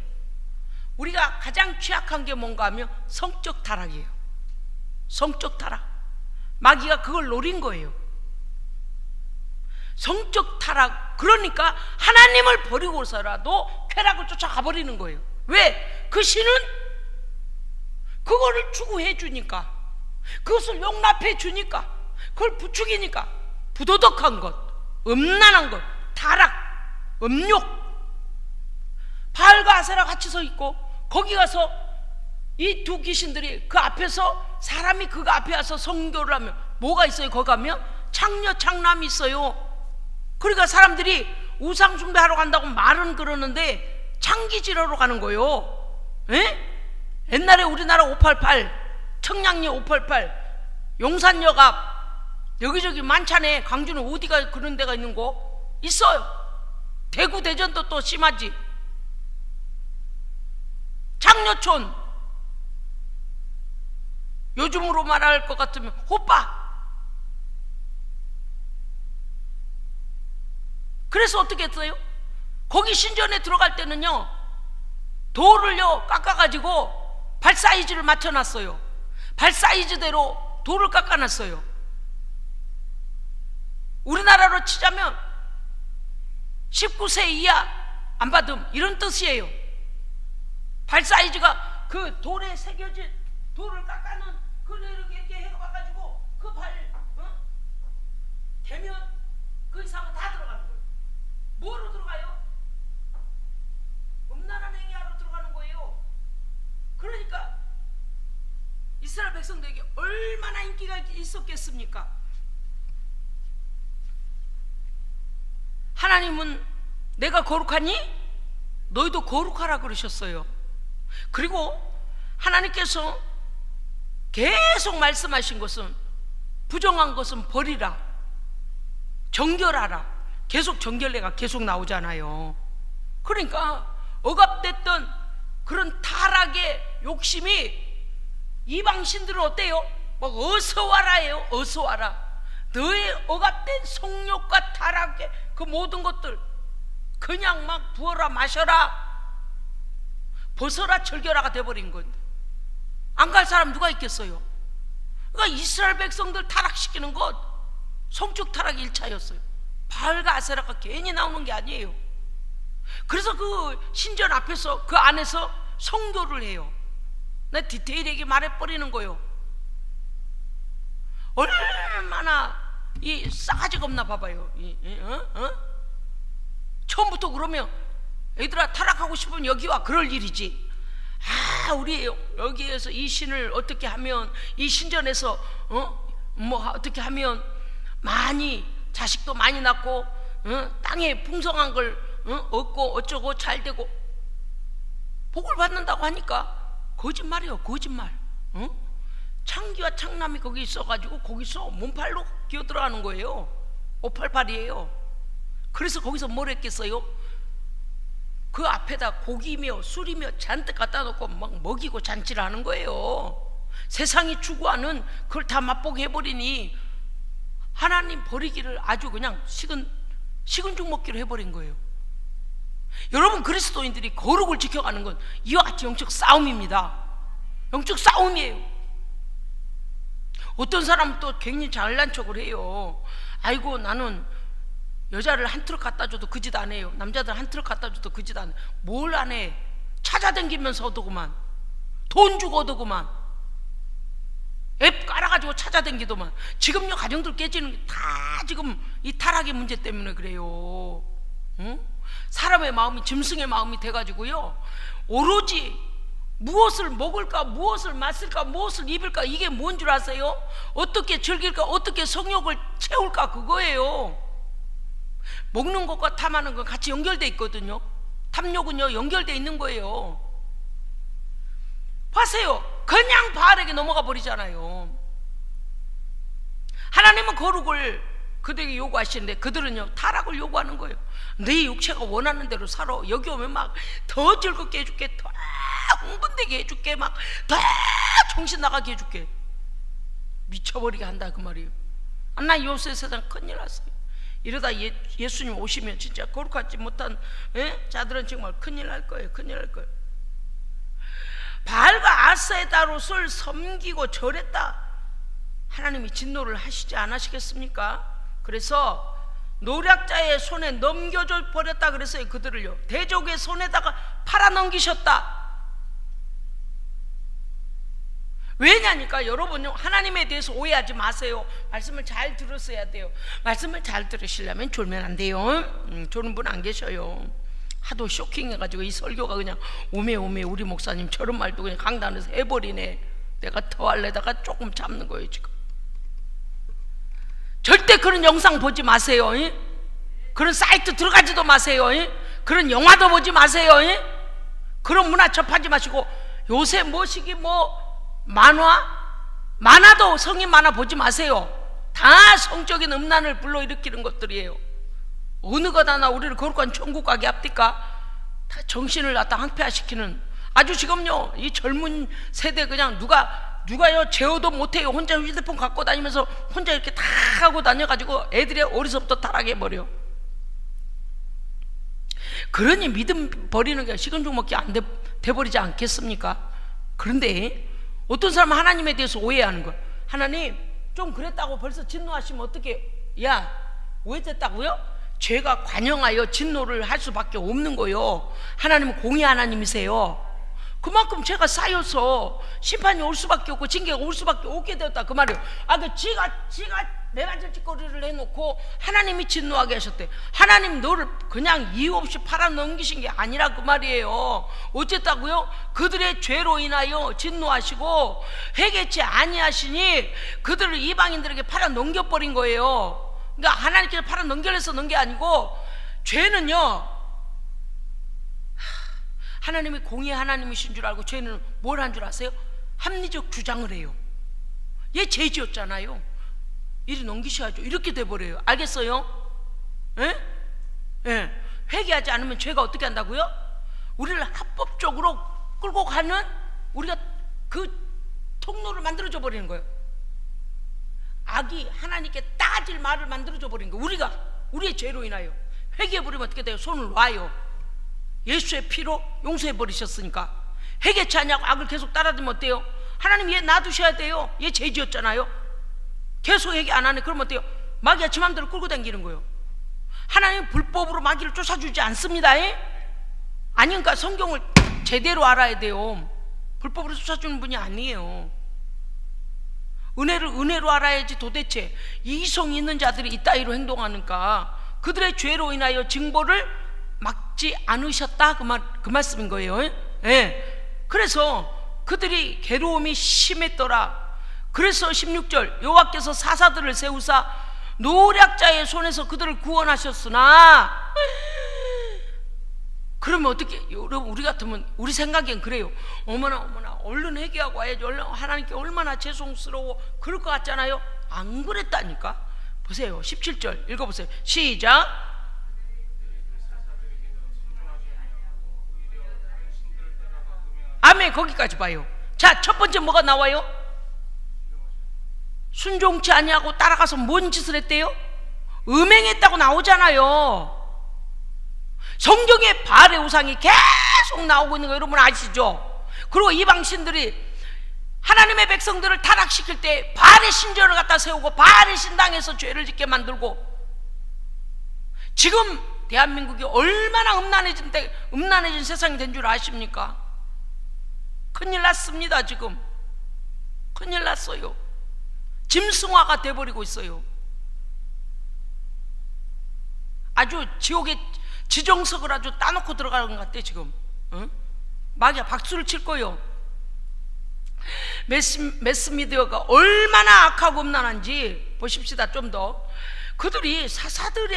우리가 가장 취약한 게 뭔가 하면 성적 타락이에요. 성적 타락. 마귀가 그걸 노린 거예요. 성적 타락. 그러니까 하나님을 버리고서라도 쾌락을 쫓아가 버리는 거예요. 왜? 그 신은 그거를 추구해 주니까, 그것을 용납해 주니까, 그걸 부추기니까, 부도덕한 것, 음란한 것, 타락, 음욕. 바알과 아세라 같이 서 있고, 거기 가서 이 두 귀신들이 그 앞에서, 사람이 그거 앞에 와서 성교를 하면 뭐가 있어요? 거기 가면 창녀 창남이 있어요. 그러니까 사람들이 우상 숭배하러 간다고 말은 그러는데 창기 지러러 가는 거예요. 에? 옛날에 우리나라 588, 청량리 588, 용산역 앞 여기저기 많잖아요. 광주는 어디가 그런 데가 있는 거 있어요. 대구 대전도 또 심하지. 창녀촌, 요즘으로 말할 것 같으면 호빠. 그래서 어떻게 했어요? 거기 신전에 들어갈 때는요, 돌을요 깎아가지고 발 사이즈를 맞춰놨어요. 발 사이즈대로 돌을 깎아놨어요. 우리나라로 치자면 19세 이하 안 받음, 이런 뜻이에요. 발 사이즈가 그 돌에 새겨진, 돌을 깎아놓은 그걸 이렇게 해가지고 그 발 대면 그 이상은 다 들어가는 거예요. 뭐로 들어가요? 음란한 행위하러 들어가는 거예요. 그러니까 이스라엘 백성들에게 얼마나 인기가 있었겠습니까? 하나님은 내가 거룩하니 너희도 거룩하라 그러셨어요. 그리고 하나님께서 계속 말씀하신 것은, 부정한 것은 버리라, 정결하라. 계속 정결례가 계속 나오잖아요. 그러니까 억압됐던 그런 타락의 욕심이 이방신들은 어때요? 막 어서 와라예요. 어서 와라. 너의 억압된 성욕과 타락의 그 모든 것들 그냥 막 부어라 마셔라, 벗어라 절겨라가 돼버린 건데 안 갈 사람 누가 있겠어요? 그러니까 이스라엘 백성들 타락시키는 것, 성적 타락이 1차였어요. 바알과 아세라가 괜히 나오는 게 아니에요. 그래서 그 신전 앞에서 그 안에서 성교를 해요. 나 디테일하게 말해버리는 거예요. 얼마나 이 싸가지가 없나 봐봐요. 처음부터 그러면 얘들아 타락하고 싶으면 여기 와, 그럴 일이지. 우리 여기에서 이 신을 어떻게 하면, 이 신전에서 어떻게 하면 많이 자식도 많이 낳고 땅에 풍성한 걸 얻고 어쩌고 잘 되고 복을 받는다고 하니까 거짓말이에요. 거짓말. 창기와 창남이 거기 있어가지고 거기서 몸팔로 기어 들어가는 거예요. 588이에요. 그래서 거기서 뭘 했겠어요? 그 앞에다 고기며 술이며 잔뜩 갖다 놓고 막 먹이고 잔치를 하는 거예요. 세상이 추구하는 그걸 다 맛보게 해버리니 하나님 버리기를 아주 그냥 식은 죽 먹기로 해버린 거예요. 여러분, 그리스도인들이 거룩을 지켜가는 건 이와 같이 영적 싸움입니다. 영적 싸움이에요. 어떤 사람은 또 굉장히 잘난 척을 해요. 아이고, 나는 여자를 한 트럭 갖다 줘도 그 짓 안 해요. 남자들 한 트럭 갖다 줘도 그 짓 안 해. 뭘 안 해? 찾아다니면서 오더구만. 돈 주고 오더구만. 앱 깔아가지고 찾아다니더만. 지금요 가정들 깨지는 게 다 지금 이 타락의 문제 때문에 그래요. 사람의 마음이 짐승의 마음이 돼가지고요, 오로지 무엇을 먹을까, 무엇을 마실까, 무엇을 입을까, 이게 뭔 줄 아세요? 어떻게 즐길까, 어떻게 성욕을 채울까, 그거예요. 먹는 것과 탐하는 건 같이 연결돼 있거든요. 탐욕은요 연결돼 있는 거예요. 보세요. 그냥 바알에게 넘어가 버리잖아요. 하나님은 거룩을 그들에게 요구하시는데 그들은요 타락을 요구하는 거예요. 내 육체가 원하는 대로 살아. 여기 오면 막 더 즐겁게 해줄게, 더 흥분되게 해줄게, 막 더 정신 나가게 해줄게. 미쳐버리게 한다 그 말이에요. 나 요새 세상 큰일 났어요. 이러다 예수님 오시면 진짜 거룩하지 못한 자들은 정말 큰일 날 거예요. 큰일 날 거예요. 바알과 아세다롯을 섬기고 절했다. 하나님이 진노를 하시지 않으시겠습니까? 그래서 노략자의 손에 넘겨줘 버렸다 그랬어요. 그들을요 대적의 손에다가 팔아 넘기셨다. 왜냐니까 여러분요 하나님에 대해서 오해하지 마세요. 말씀을 잘 들었어야 돼요. 말씀을 잘 들으시려면 졸면 안 돼요. 졸은 분 안 계셔요. 하도 쇼킹해가지고 이 설교가 그냥 오메 우리 목사님 저런 말도 그냥 강단에서 해버리네. 내가 더 할래다가 조금 참는 거예요 지금. 절대 그런 영상 보지 마세요. 그런 사이트 들어가지도 마세요. 그런 영화도 보지 마세요. 그런 문화 접하지 마시고, 요새 뭐시기 만화도 성인 만화 보지 마세요. 다 성적인 음란을 불러일으키는 것들이에요. 어느 것 하나 우리를 거룩한 천국 가게 합니까? 다 정신을 갖다 황폐화시키는, 아주 지금요 이 젊은 세대 그냥 누가요 제어도 못해요. 혼자 휴대폰 갖고 다니면서 혼자 이렇게 다 하고 다녀가지고 애들이 어리서부터 타락해버려. 그러니 믿음 버리는 게 식은 죽 먹기 안 돼버리지 않겠습니까? 그런데 어떤 사람은 하나님에 대해서 오해하는 거야. 하나님 좀 그랬다고 벌써 진노하시면 어떻게, 야 오해됐다고요? 죄가 관영하여 진노를 할 수밖에 없는 거예요. 하나님은 공의 하나님이세요. 그만큼 죄가 쌓여서 심판이 올 수밖에 없고 징계가 올 수밖에 없게 되었다 그 말이에요. 지가 내가 짓거리를 해놓고 하나님이 진노하게 하셨대. 하나님 너를 그냥 이유 없이 팔아 넘기신 게 아니라 그 말이에요. 어쨌다고요? 그들의 죄로 인하여 진노하시고 회개치 아니하시니 그들을 이방인들에게 팔아 넘겨버린 거예요. 그러니까 하나님께서 팔아 넘겨서 넣은 게 아니고, 죄는요 하나님이 공의 하나님이신 줄 알고 죄는 뭘 한 줄 아세요? 합리적 주장을 해요. 얘 죄 지었잖아요. 이리 넘기셔야죠. 이렇게 돼버려요. 알겠어요? 회개하지 않으면 죄가 어떻게 한다고요? 우리를 합법적으로 끌고 가는, 우리가 그 통로를 만들어줘 버리는 거예요. 악이 하나님께 따질 말을 만들어줘 버린 거예요. 우리의 죄로 인하여 회개해버리면 어떻게 돼요? 손을 놔요. 예수의 피로 용서해 버리셨으니까. 회개치 않냐고 악을 계속 따라들면 어때요? 하나님 얘 놔두셔야 돼요. 얘 죄 지었잖아요. 계속 회개 안 하네. 그러면 어때요? 마귀가 지 맘대로 끌고 다니는 거예요. 하나님 불법으로 마귀를 쫓아주지 않습니다. 아니, 그러니까 성경을 제대로 알아야 돼요. 불법으로 쫓아주는 분이 아니에요. 은혜를 은혜로 알아야지. 도대체 이성이 있는 자들이 이따위로 행동하니까 그들의 죄로 인하여 징벌을 막지 않으셨다, 그 말씀인 거예요. 예. 그래서 그들이 괴로움이 심했더라. 그래서 16절, 여호와께서 사사들을 세우사 노략자의 손에서 그들을 구원하셨으나, 그러면 어떻게, 여러분, 우리 같으면 우리 생각엔 그래요. 어머나 얼른 회개하고 와야지, 얼른 하나님께 얼마나 죄송스러워, 그럴 것 같잖아요. 안 그랬다니까. 보세요, 17절 읽어보세요. 시작. 아멘. 거기까지 봐요. 자, 첫 번째 뭐가 나와요? 순종치 아니하고 따라가서 뭔 짓을 했대요? 음행했다고 나오잖아요. 성경에 바알의 우상이 계속 나오고 있는 거 여러분 아시죠? 그리고 이방신들이 하나님의 백성들을 타락시킬 때 바알의 신전을 갖다 세우고 바알의 신당에서 죄를 짓게 만들고, 지금 대한민국이 얼마나 음란해진 세상이 된 줄 아십니까? 큰일 났습니다. 지금 큰일 났어요. 짐승화가 돼버리고 있어요. 아주 지옥의 지정석을 아주 따놓고 들어가는 것 같아 지금. 응? 마귀가 박수를 칠 거예요. 매스미디어가 얼마나 악하고 음란한지 보십시다. 좀 더 그들이 사사들이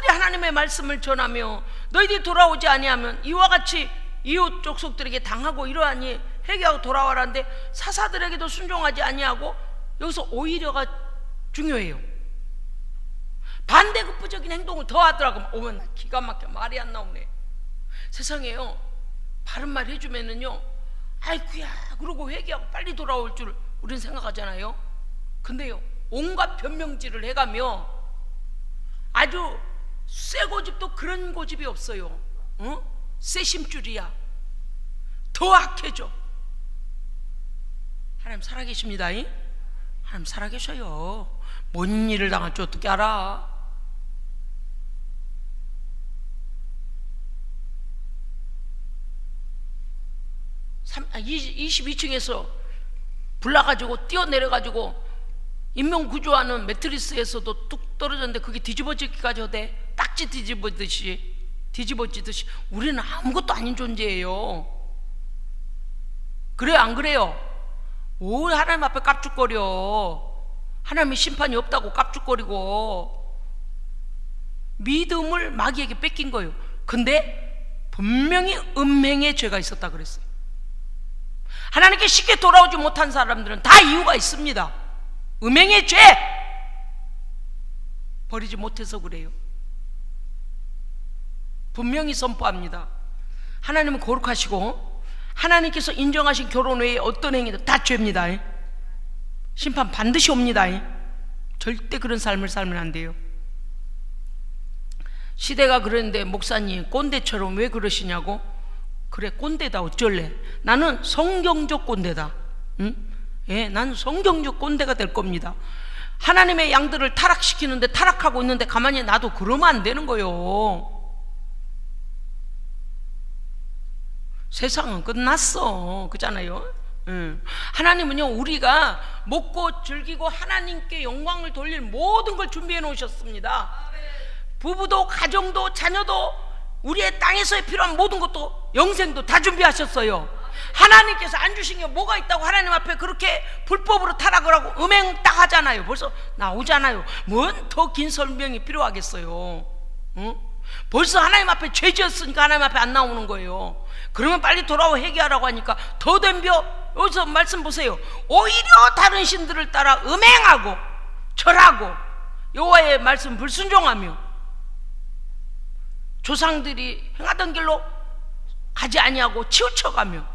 하나님의 말씀을 전하며 너희들이 돌아오지 아니하면 이와 같이 이웃 족속들에게 당하고 이러하니 회개하고 돌아와라는데, 사사들에게도 순종하지 아니하고, 여기서 오히려가 중요해요. 반대급부적인 행동을 더 하더라고. 오면 기가 막혀, 말이 안 나오네. 세상에요, 바른 말 해주면은요, 아이쿠야 그러고 회개하고 빨리 돌아올 줄 우리는 생각하잖아요. 근데요, 온갖 변명질을 해가며 아주 쇠 고집도 그런 고집이 없어요. 응? 쇠 심줄이야. 더 악해져. 하나님 살아계십니다. 하나님 살아계셔요. 뭔 일을 당할지 어떻게 알아? 아, 22층에서 불나가지고 뛰어내려가지고 인명구조하는 매트리스에서도 뚝 떨어졌는데 그게 뒤집어지기까지 하대. 딱지 뒤집어지듯이 우리는 아무것도 아닌 존재예요. 그래요 안 그래요? 오, 하나님 앞에 깝죽거려. 하나님의 심판이 없다고 깝죽거리고 믿음을 마귀에게 뺏긴 거예요. 근데 분명히 음행의 죄가 있었다 그랬어요. 하나님께 쉽게 돌아오지 못한 사람들은 다 이유가 있습니다. 음행의 죄 버리지 못해서 그래요. 분명히 선포합니다. 하나님은 거룩하시고 하나님께서 인정하신 결혼 외에 어떤 행위도 다 죄입니다. 심판 반드시 옵니다. 절대 그런 삶을 살면 안 돼요. 시대가 그러는데 목사님 꼰대처럼 왜 그러시냐고. 그래, 꼰대다 어쩔래. 나는 성경적 꼰대다. 응? 예, 나는 성경적 꼰대가 될 겁니다. 하나님의 양들을 타락시키는데 타락하고 있는데 가만히 놔도 그러면 안 되는 거예요. 세상은 끝났어. 그잖아요. 하나님은요, 우리가 먹고 즐기고 하나님께 영광을 돌릴 모든 걸 준비해 놓으셨습니다. 부부도 가정도 자녀도 우리의 땅에서의 필요한 모든 것도 영생도 다 준비하셨어요. 하나님께서 안 주신 게 뭐가 있다고 하나님 앞에 그렇게 불법으로 타락을 하고 음행 딱 하잖아요. 벌써 나오잖아요. 뭔 더 긴 설명이 필요하겠어요. 응? 벌써 하나님 앞에 죄 지었으니까 하나님 앞에 안 나오는 거예요. 그러면 빨리 돌아와 회개하라고 하니까 더 덤벼. 여기서 말씀 보세요. 오히려 다른 신들을 따라 음행하고 절하고 여호와의 말씀 불순종하며 조상들이 행하던 길로 가지 아니하고 치우쳐가며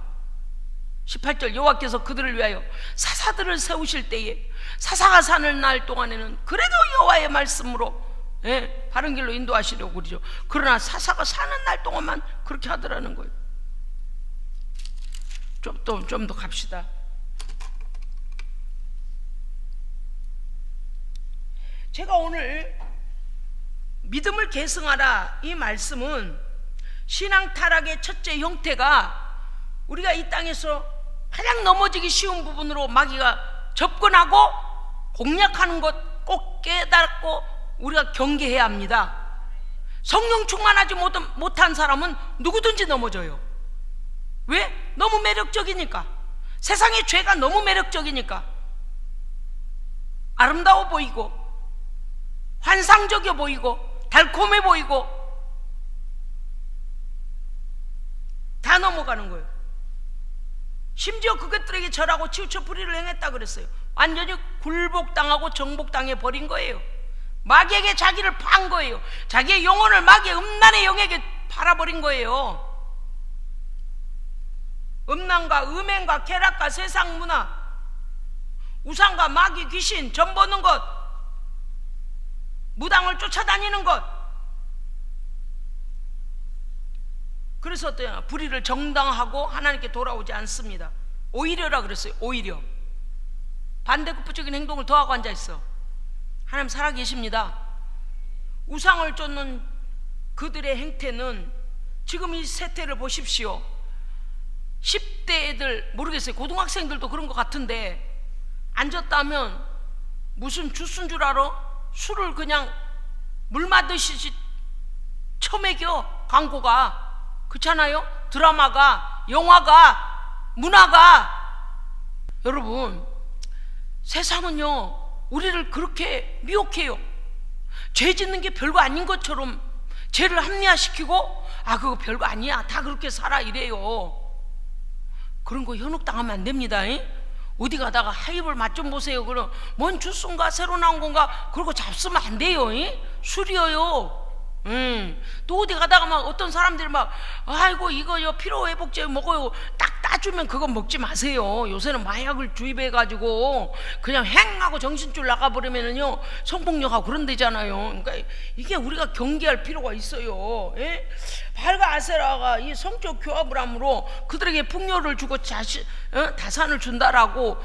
18절 여호와께서 그들을 위하여 사사들을 세우실 때에 사사가 사는 날 동안에는 그래도 여호와의 말씀으로 바른 길로 인도하시려고 그러죠. 그러나 사사가 사는 날 동안만 그렇게 하더라는 거예요. 좀 더 갑시다. 제가 오늘 믿음을 계승하라 이 말씀은 신앙 타락의 첫째 형태가 우리가 이 땅에서 가장 넘어지기 쉬운 부분으로 마귀가 접근하고 공략하는 것 꼭 깨닫고 우리가 경계해야 합니다. 성령 충만하지 못한 사람은 누구든지 넘어져요. 왜? 너무 매력적이니까. 세상의 죄가 너무 매력적이니까. 아름다워 보이고 환상적이어 보이고 달콤해 보이고 다 넘어가는 거예요. 심지어 그것들에게 절하고 치우쳐 불의를 행했다 그랬어요. 완전히 굴복당하고 정복당해 버린 거예요. 마귀에게 자기를 판 거예요. 자기의 영혼을 마귀의 음란의 영에게 팔아버린 거예요. 음란과 음행과 쾌락과 세상 문화, 우상과 마귀 귀신 전 보는 것, 무당을 쫓아다니는 것. 그래서 어때요? 불의를 정당하고 하나님께 돌아오지 않습니다. 오히려라 그랬어요. 오히려 반대급부적인 행동을 더하고 앉아있어. 하나님 살아계십니다. 우상을 쫓는 그들의 행태는 지금 이 세태를 보십시오. 10대 애들 모르겠어요. 고등학생들도 그런 것 같은데 앉았다면 무슨 주스인 줄 알아? 술을 그냥 물 마듯이 처먹여. 광고가 그렇잖아요. 드라마가, 영화가, 문화가. 여러분, 세상은요 우리를 그렇게 미혹해요. 죄 짓는 게 별거 아닌 것처럼 죄를 합리화시키고 아 그거 별거 아니야 다 그렇게 살아 이래요. 그런 거 현혹당하면 안 됩니다. 어디 가다가 하이볼 맛 좀 보세요. 그럼 뭔 주스인가 새로 나온 건가 그러고 잡수면 안 돼요. 술이에요. 또 어디 가다가 막 어떤 사람들이 막 아이고 이거 피로회복제 먹어요 딱 따주면 그거 먹지 마세요. 요새는 마약을 주입해 가지고 그냥 행하고 정신줄 나가버리면은요 성폭력하고 그런 데잖아요. 그러니까 이게 우리가 경계할 필요가 있어요. 발과 아세라가 이 성적 교합을 함으로 그들에게 풍요를 주고 다산을 준다라고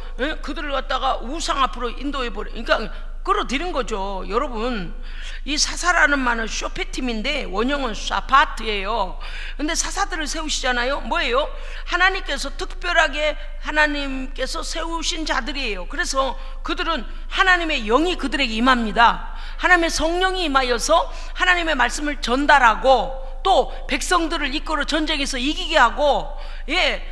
그들을 갖다가 우상 앞으로 인도해 버려. 그러니까 끌어들인 거죠. 여러분, 이 사사라는 말은 쇼페팀인데 원형은 샤파트예요. 근데 사사들을 세우시잖아요. 뭐예요? 하나님께서 특별하게 하나님께서 세우신 자들이에요. 그래서 그들은 하나님의 영이 그들에게 임합니다. 하나님의 성령이 임하여서 하나님의 말씀을 전달하고 또 백성들을 이끌어 전쟁에서 이기게 하고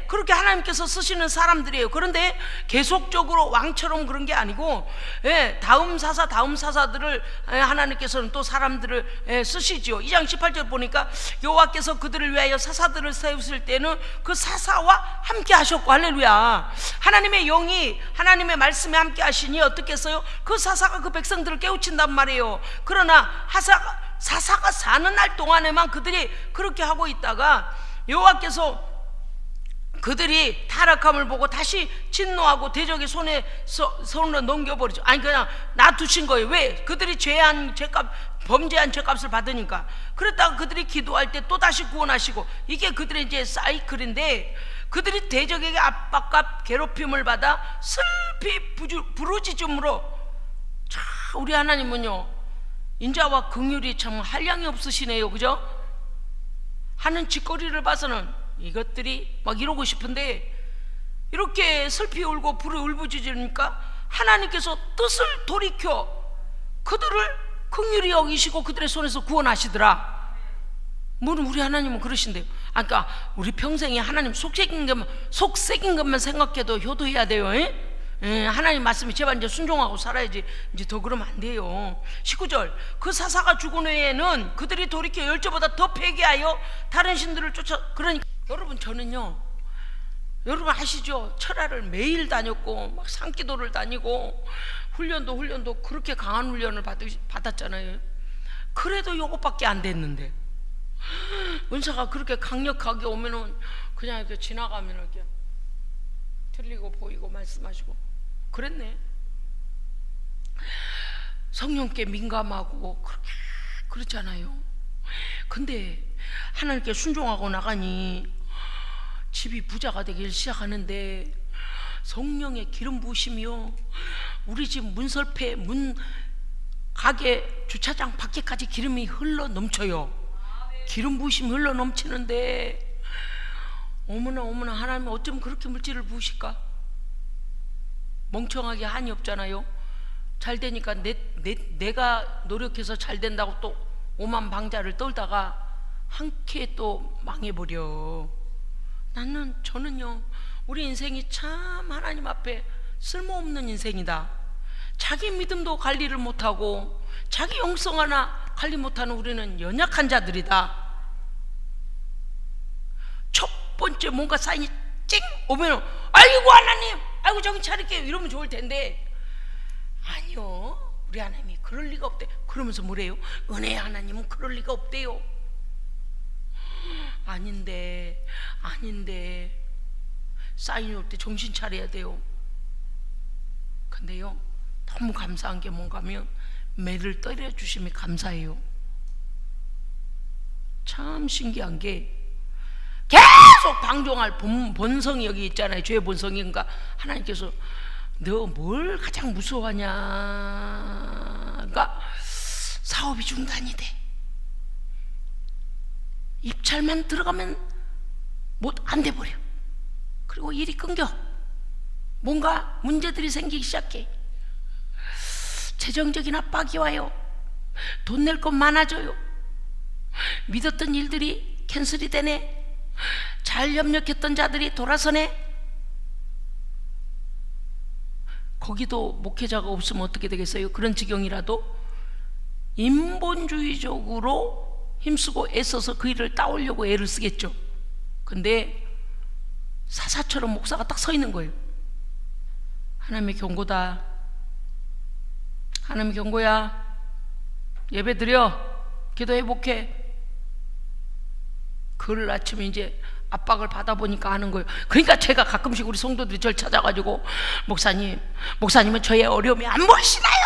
그렇게 하나님께서 쓰시는 사람들이에요. 그런데 계속적으로 왕처럼 그런 게 아니고 다음 사사들을 하나님께서는 또 사람들을 쓰시죠. 2장 18절 보니까 여호와께서 그들을 위하여 사사들을 세우실 때는 그 사사와 함께 하셨고 할렐루야. 하나님의 영이 하나님의 말씀에 함께 하시니 어떻게 했어요? 그 사사가 그 백성들을 깨우친단 말이에요. 그러나 사사가 사는 날 동안에만 그들이 그렇게 하고 있다가 여호와께서 그들이 타락함을 보고 다시 진노하고 대적의 손으로 넘겨버리죠. 아니 그냥 놔두신 거예요. 왜? 그들이 범죄한 죄값을 받으니까. 그랬다가 그들이 기도할 때 또 다시 구원하시고 이게 그들의 이제 사이클인데 그들이 대적에게 압박과 괴롭힘을 받아 슬피 부르짖음으로 우리 하나님은요 인자와 긍휼이 참 한량이 없으시네요. 그죠? 하는 짓거리를 봐서는 이것들이 막 이러고 싶은데 이렇게 슬피 울고 불을 울부짖으니까 하나님께서 뜻을 돌이켜 그들을 긍휼히 여기시고 그들의 손에서 구원하시더라. 뭐는 우리 하나님은 그러신대요. 그러니까 우리 평생에 하나님 속삭인 것만 생각해도 효도해야 돼요. 하나님 말씀에 제발 이제 순종하고 살아야지. 이제 더 그러면 안 돼요. 19절 그 사사가 죽은 후에는 그들이 돌이켜 열조보다 더 패기하여 다른 신들을 쫓아. 그러니까 여러분 저는요 여러분 아시죠? 철야를 매일 다녔고 막 산기도를 다니고 훈련도 그렇게 강한 훈련을 받았잖아요. 그래도 요것밖에 안 됐는데 은사가 그렇게 강력하게 오면은 그냥 이렇게 지나가면 이렇게 틀리고 보이고 말씀하시고 그랬네. 성령께 민감하고 그렇게 그렇잖아요. 근데 하나님께 순종하고 나가니 집이 부자가 되길 시작하는데 성령의 기름 부으심이요 우리 집 문설패 가게 주차장 밖에까지 기름이 흘러 넘쳐요. 기름 부으심이 흘러 넘치는데 어머나 어머나, 하나님 어쩜 그렇게 물질을 부으실까? 멍청하게 한이 없잖아요. 잘 되니까 내가 노력해서 잘 된다고 또 오만방자를 떨다가 한 키에 또 망해버려. 저는요, 우리 인생이 참 하나님 앞에 쓸모없는 인생이다. 자기 믿음도 관리를 못하고 자기 영성 하나 관리 못하는 우리는 연약한 자들이다. 첫 번째 뭔가 사인이 찡 오면 아이고 하나님, 아이고 정신 차릴게요 이러면 좋을 텐데, 아니요, 우리 하나님이 그럴 리가 없대. 그러면서 뭐래요? 은혜의 하나님은 그럴 리가 없대요. 아닌데 사인이 올 때 정신 차려야 돼요. 근데요, 너무 감사한 게 뭔가 하면 매를 때려 주심이 감사해요. 참 신기한 게 계속 방종할 본성이 여기 있잖아요. 죄의 본성인가. 하나님께서 너 뭘 가장 무서워하냐? 그러니까 사업이 중단이 돼. 입찰만 들어가면 안 돼 버려. 그리고 일이 끊겨. 뭔가 문제들이 생기기 시작해. 재정적인 압박이 와요. 돈 낼 것 많아져요. 믿었던 일들이 캔슬이 되네. 잘 협력했던 자들이 돌아서네. 거기도 목회자가 없으면 어떻게 되겠어요? 그런 지경이라도 인본주의적으로 힘쓰고 애써서 그 일을 따오려고 애를 쓰겠죠. 근데 사사처럼 목사가 딱 서 있는 거예요. 하나님의 경고다. 하나님의 경고야. 예배 드려. 기도해 복해. 그를 아침에 이제 압박을 받아보니까 하는 거예요. 그러니까 제가 가끔씩 우리 성도들이 저를 찾아가지고 목사님은 저의 어려움이 안 보이시나요?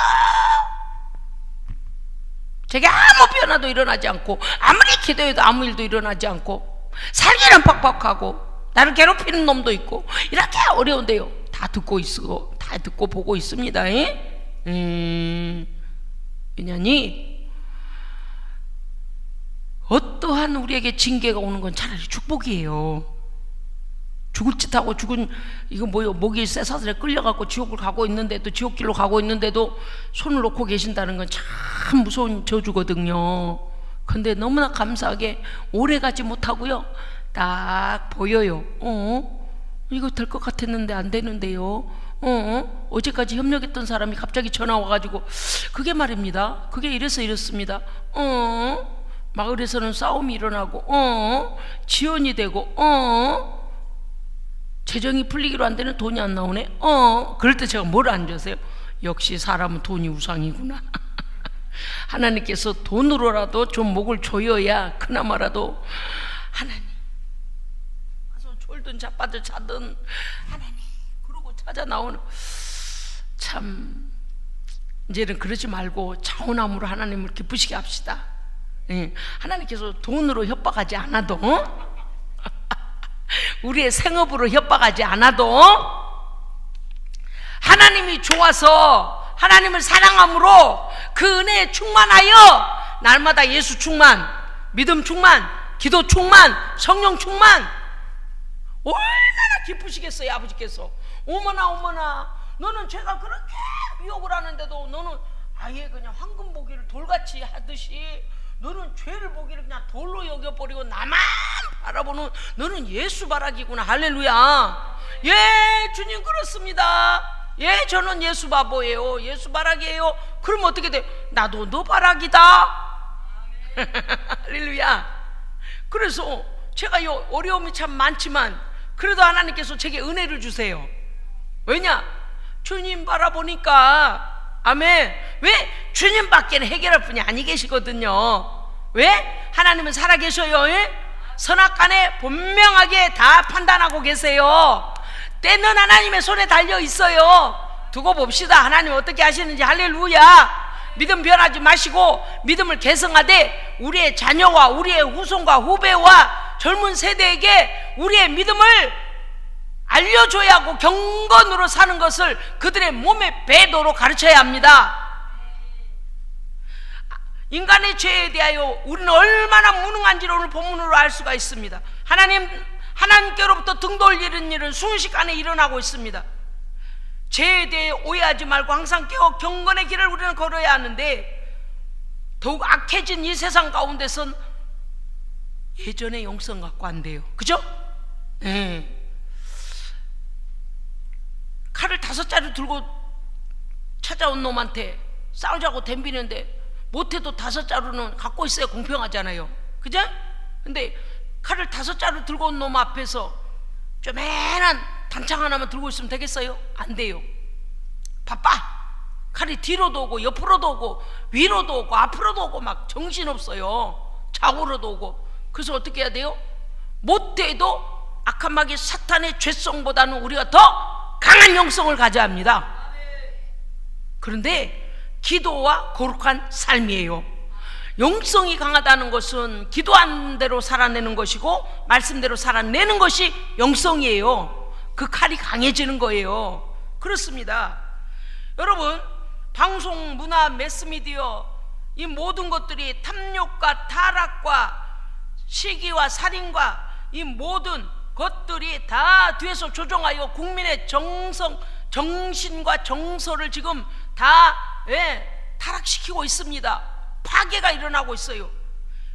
제게 아무 변화도 일어나지 않고 아무리 기도해도 아무 일도 일어나지 않고 살기는 빡빡하고 나를 괴롭히는 놈도 있고 이렇게 어려운데요. 다 듣고 보고 있습니다. 왜냐니 어떠한 우리에게 징계가 오는 건 차라리 축복이에요. 죽을 짓 하고 이거 뭐요? 목이 쇠사슬에 끌려갖고 지옥을 가고 있는데도, 지옥길로 가고 있는데도 손을 놓고 계신다는 건 참 무서운 저주거든요. 근데 너무나 감사하게 오래 가지 못하고요, 딱 보여요. 이거 될 것 같았는데 안 되는데요. 어제까지 협력했던 사람이 갑자기 전화 와가지고 그게 말입니다. 그게 이렇습니다. 마을에서는 싸움이 일어나고 지연이 되고 재정이 풀리기로 한 데는 돈이 안 나오네. 그럴 때 제가 뭘 안 줘세요? 역시 사람은 돈이 우상이구나. 하나님께서 돈으로라도 좀 목을 조여야 그나마라도 하나님 가서 졸든 자빠져 자든 하나님 그러고 찾아 나오는. 참 이제는 그러지 말고 자원함으로 하나님을 기쁘시게 합시다. 하나님께서 돈으로 협박하지 않아도 우리의 생업으로 협박하지 않아도 하나님이 좋아서 하나님을 사랑함으로 그 은혜에 충만하여 날마다 예수 충만, 믿음 충만, 기도 충만, 성령 충만. 얼마나 기쁘시겠어요 아버지께서. 어머나 너는 제가 그렇게 유혹을 하는데도 너는 아예 그냥 황금 보기를 돌같이 하듯이 너는 죄를 보기를 그냥 돌로 여겨버리고 나만 바라보는 너는 예수 바라기구나. 할렐루야. 예, 주님 그렇습니다. 예, 저는 예수 바보예요. 예수 바라기예요. 그럼 어떻게 돼요? 나도 너 바라기다. 할렐루야. 그래서 제가 어려움이 참 많지만 그래도 하나님께서 제게 은혜를 주세요. 왜냐? 주님 바라보니까. 아멘. 왜? 주님밖에는 해결할 분이 아니 계시거든요. 왜? 하나님은 살아계셔요. 예? 선악간에 분명하게 다 판단하고 계세요. 때는 하나님의 손에 달려 있어요. 두고 봅시다. 하나님 어떻게 하시는지. 할렐루야. 믿음 변하지 마시고 믿음을 계승하되 우리의 자녀와 우리의 후손과 후배와 젊은 세대에게 우리의 믿음을 알려줘야 하고 경건으로 사는 것을 그들의 몸에 배도록 가르쳐야 합니다. 인간의 죄에 대하여 우리는 얼마나 무능한지를 오늘 본문으로 알 수가 있습니다. 하나님께로부터 등 돌리는 일은 순식간에 일어나고 있습니다. 죄에 대해 오해하지 말고 항상 깨어 경건의 길을 우리는 걸어야 하는데, 더욱 악해진 이 세상 가운데선 예전의 영성 갖고 안 돼요. 그죠? 칼을 5자루 들고 찾아온 놈한테 싸우자고 덤비는데 못해도 5자루는 갖고 있어야 공평하잖아요. 그죠? 근데 칼을 5자루 들고 온 놈 앞에서 쪼맨한 단창 하나만 들고 있으면 되겠어요? 안 돼요. 바빠. 칼이 뒤로도 오고 옆으로도 오고 위로도 오고 앞으로도 오고 막 정신없어요. 좌우로도 오고. 그래서 어떻게 해야 돼요? 못해도 악한 마귀 사탄의 죄성보다는 우리가 더 강한 영성을 가져야 합니다. 그런데 기도와 거룩한 삶이에요. 영성이 강하다는 것은 기도한 대로 살아내는 것이고 말씀대로 살아내는 것이 영성이에요. 그 칼이 강해지는 거예요. 그렇습니다. 여러분, 방송, 문화, 매스미디어 이 모든 것들이 탐욕과 타락과 시기와 살인과 이 모든 것들이 다 뒤에서 조종하여 국민의 정신과 정서를 지금 다 타락시키고 있습니다. 파괴가 일어나고 있어요.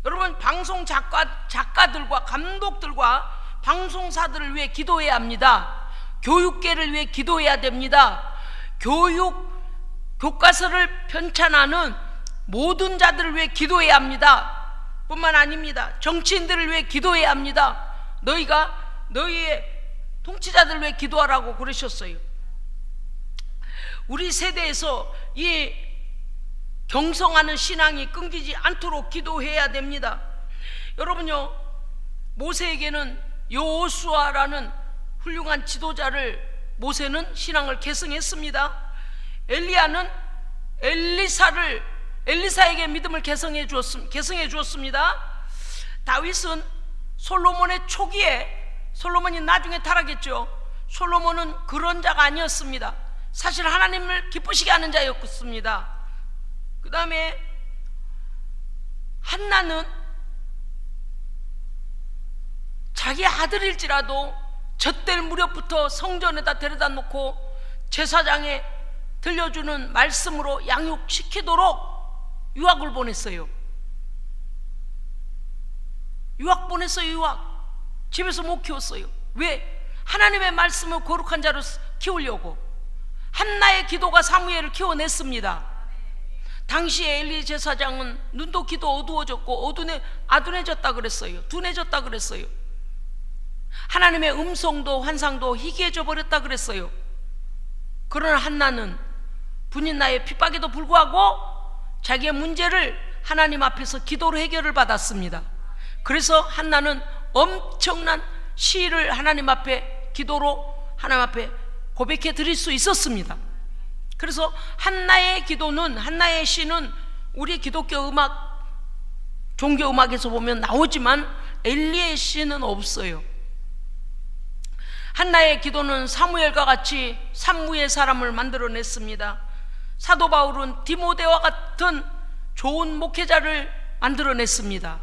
여러분, 방송 작가들과 감독들과 방송사들을 위해 기도해야 합니다. 교육계를 위해 기도해야 됩니다. 교과서를 편찬하는 모든 자들을 위해 기도해야 합니다. 뿐만 아닙니다. 정치인들을 위해 기도해야 합니다. 너희의 통치자들을 위해 기도하라고 그러셨어요. 우리 세대에서 이 경성하는 신앙이 끊기지 않도록 기도해야 됩니다. 여러분요, 모세에게는 여호수아라는 훌륭한 지도자를 모세는 신앙을 계승했습니다. 엘리야는 엘리사에게 믿음을 계승해 주었습니다. 다윗은 솔로몬의 초기에, 솔로몬이 나중에 타락했죠. 솔로몬은 그런 자가 아니었습니다. 사실 하나님을 기쁘시게 하는 자였습니다. 그 다음에 한나는 자기 아들일지라도 젖될 무렵부터 성전에다 데려다 놓고 제사장에 들려주는 말씀으로 양육시키도록 유학을 보냈어요. 유학. 집에서 못 키웠어요. 왜? 하나님의 말씀을 거룩한 자로 키우려고. 한나의 기도가 사무엘을 키워냈습니다. 당시에 엘리 제사장은 눈도 귀도 어두워졌고 아둔해졌다 그랬어요. 둔해졌다 그랬어요. 하나님의 음성도 환상도 희귀해져 버렸다 그랬어요. 그러나 한나는 분인나의 핍박에도 불구하고 자기의 문제를 하나님 앞에서 기도로 해결을 받았습니다. 그래서 한나는 엄청난 시를 하나님 앞에 기도로 하나님 앞에 고백해 드릴 수 있었습니다. 그래서 한나의 기도는, 한나의 시는 우리 기독교 음악, 종교 음악에서 보면 나오지만 엘리의 시는 없어요. 한나의 기도는 사무엘과 같이 산무의 사람을 만들어냈습니다. 사도 바울은 디모데와 같은 좋은 목회자를 만들어냈습니다.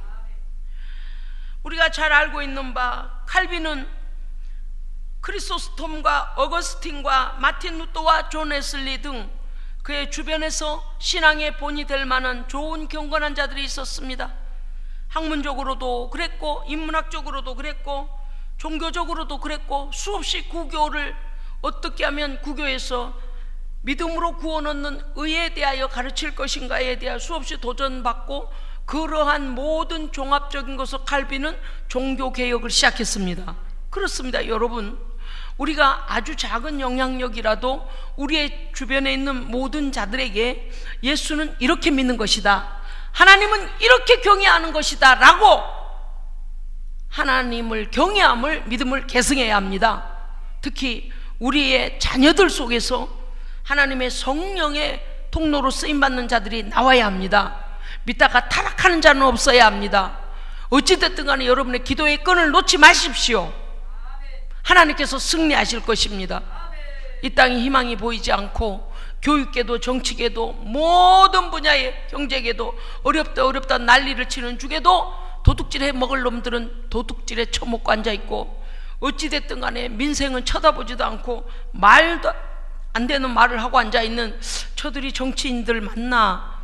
우리가 잘 알고 있는 바, 칼빈은 크리소스톰과 어거스틴과 마틴 루터와 존 웨슬리 등 그의 주변에서 신앙의 본이 될 만한 좋은 경건한 자들이 있었습니다. 학문적으로도 그랬고, 인문학적으로도 그랬고, 종교적으로도 그랬고, 수없이 구교를 어떻게 하면 구교에서 믿음으로 구원 얻는 의에 대하여 가르칠 것인가에 대하여 수없이 도전받고, 그러한 모든 종합적인 것을 칼빈은 종교개혁을 시작했습니다. 그렇습니다. 여러분, 우리가 아주 작은 영향력이라도 우리의 주변에 있는 모든 자들에게 예수는 이렇게 믿는 것이다, 하나님은 이렇게 경외하는 것이다 라고 하나님을 경외함을, 믿음을 계승해야 합니다. 특히 우리의 자녀들 속에서 하나님의 성령의 통로로 쓰임받는 자들이 나와야 합니다. 믿다가 타락하는 자는 없어야 합니다. 어찌됐든 간에 여러분의 기도의 끈을 놓지 마십시오. 하나님께서 승리하실 것입니다. 이 땅에 희망이 보이지 않고 교육계도 정치계도 모든 분야의 경제계도 어렵다 난리를 치는 중에도 도둑질해 먹을 놈들은 도둑질에 처먹고 앉아있고, 어찌됐든 간에 민생은 쳐다보지도 않고 말도 안 되는 말을 하고 앉아있는 저들이 정치인들 만나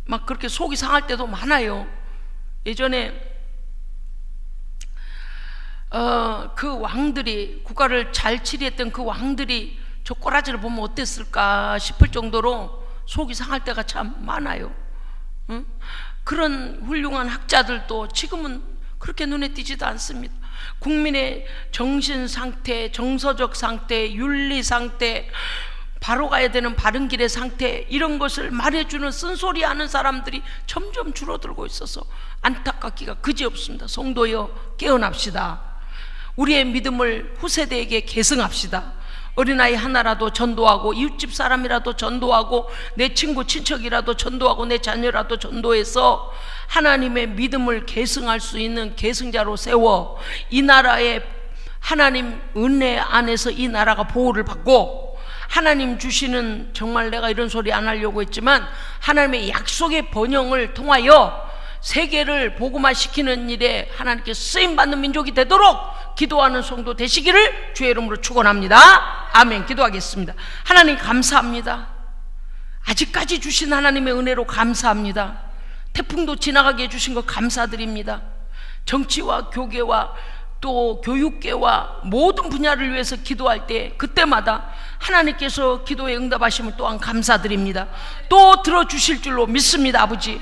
막 그렇게 속이 상할 때도 많아요. 예전에 그 왕들이, 국가를 잘 치리했던 그 왕들이 저 꼬라지를 보면 어땠을까 싶을 정도로 속이 상할 때가 참 많아요. 응? 그런 훌륭한 학자들도 지금은 그렇게 눈에 띄지도 않습니다. 국민의 정신 상태, 정서적 상태, 윤리 상태, 바로 가야 되는 바른 길의 상태, 이런 것을 말해주는 쓴소리 하는 사람들이 점점 줄어들고 있어서 안타깝기가 그지없습니다. 성도여, 깨어납시다. 우리의 믿음을 후세대에게 계승합시다. 어린아이 하나라도 전도하고, 이웃집 사람이라도 전도하고, 내 친구 친척이라도 전도하고, 내 자녀라도 전도해서 하나님의 믿음을 계승할 수 있는 계승자로 세워 이 나라의 하나님 은혜 안에서 이 나라가 보호를 받고, 하나님 주시는, 정말 내가 이런 소리 안 하려고 했지만, 하나님의 약속의 번영을 통하여 세계를 복음화시키는 일에 하나님께 쓰임받는 민족이 되도록 기도하는 성도 되시기를 주의 이름으로 축원합니다. 아멘. 기도하겠습니다. 하나님 감사합니다. 아직까지 주신 하나님의 은혜로 감사합니다. 태풍도 지나가게 해주신 것 감사드립니다. 정치와 교계와 또 교육계와 모든 분야를 위해서 기도할 때 그때마다 하나님께서 기도에 응답하심을 또한 감사드립니다. 또 들어주실 줄로 믿습니다. 아버지,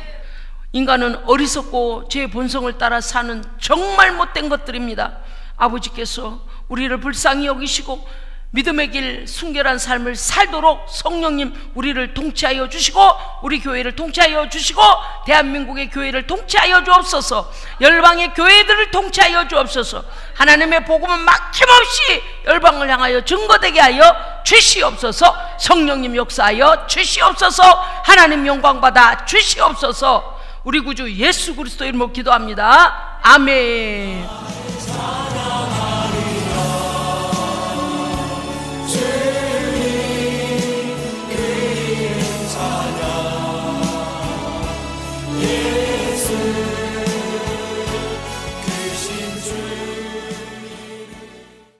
인간은 어리석고 제 본성을 따라 사는 정말 못된 것들입니다. 아버지께서 우리를 불쌍히 여기시고 믿음의 길 순결한 삶을 살도록 성령님 우리를 통치하여 주시고, 우리 교회를 통치하여 주시고, 대한민국의 교회를 통치하여 주옵소서. 열방의 교회들을 통치하여 주옵소서. 하나님의 복음은 막힘없이 열방을 향하여 증거되게 하여 주시옵소서. 성령님 역사하여 주시옵소서. 하나님 영광받아 주시옵소서. 우리 구주 예수 그리스도 이름으로 기도합니다. 아멘.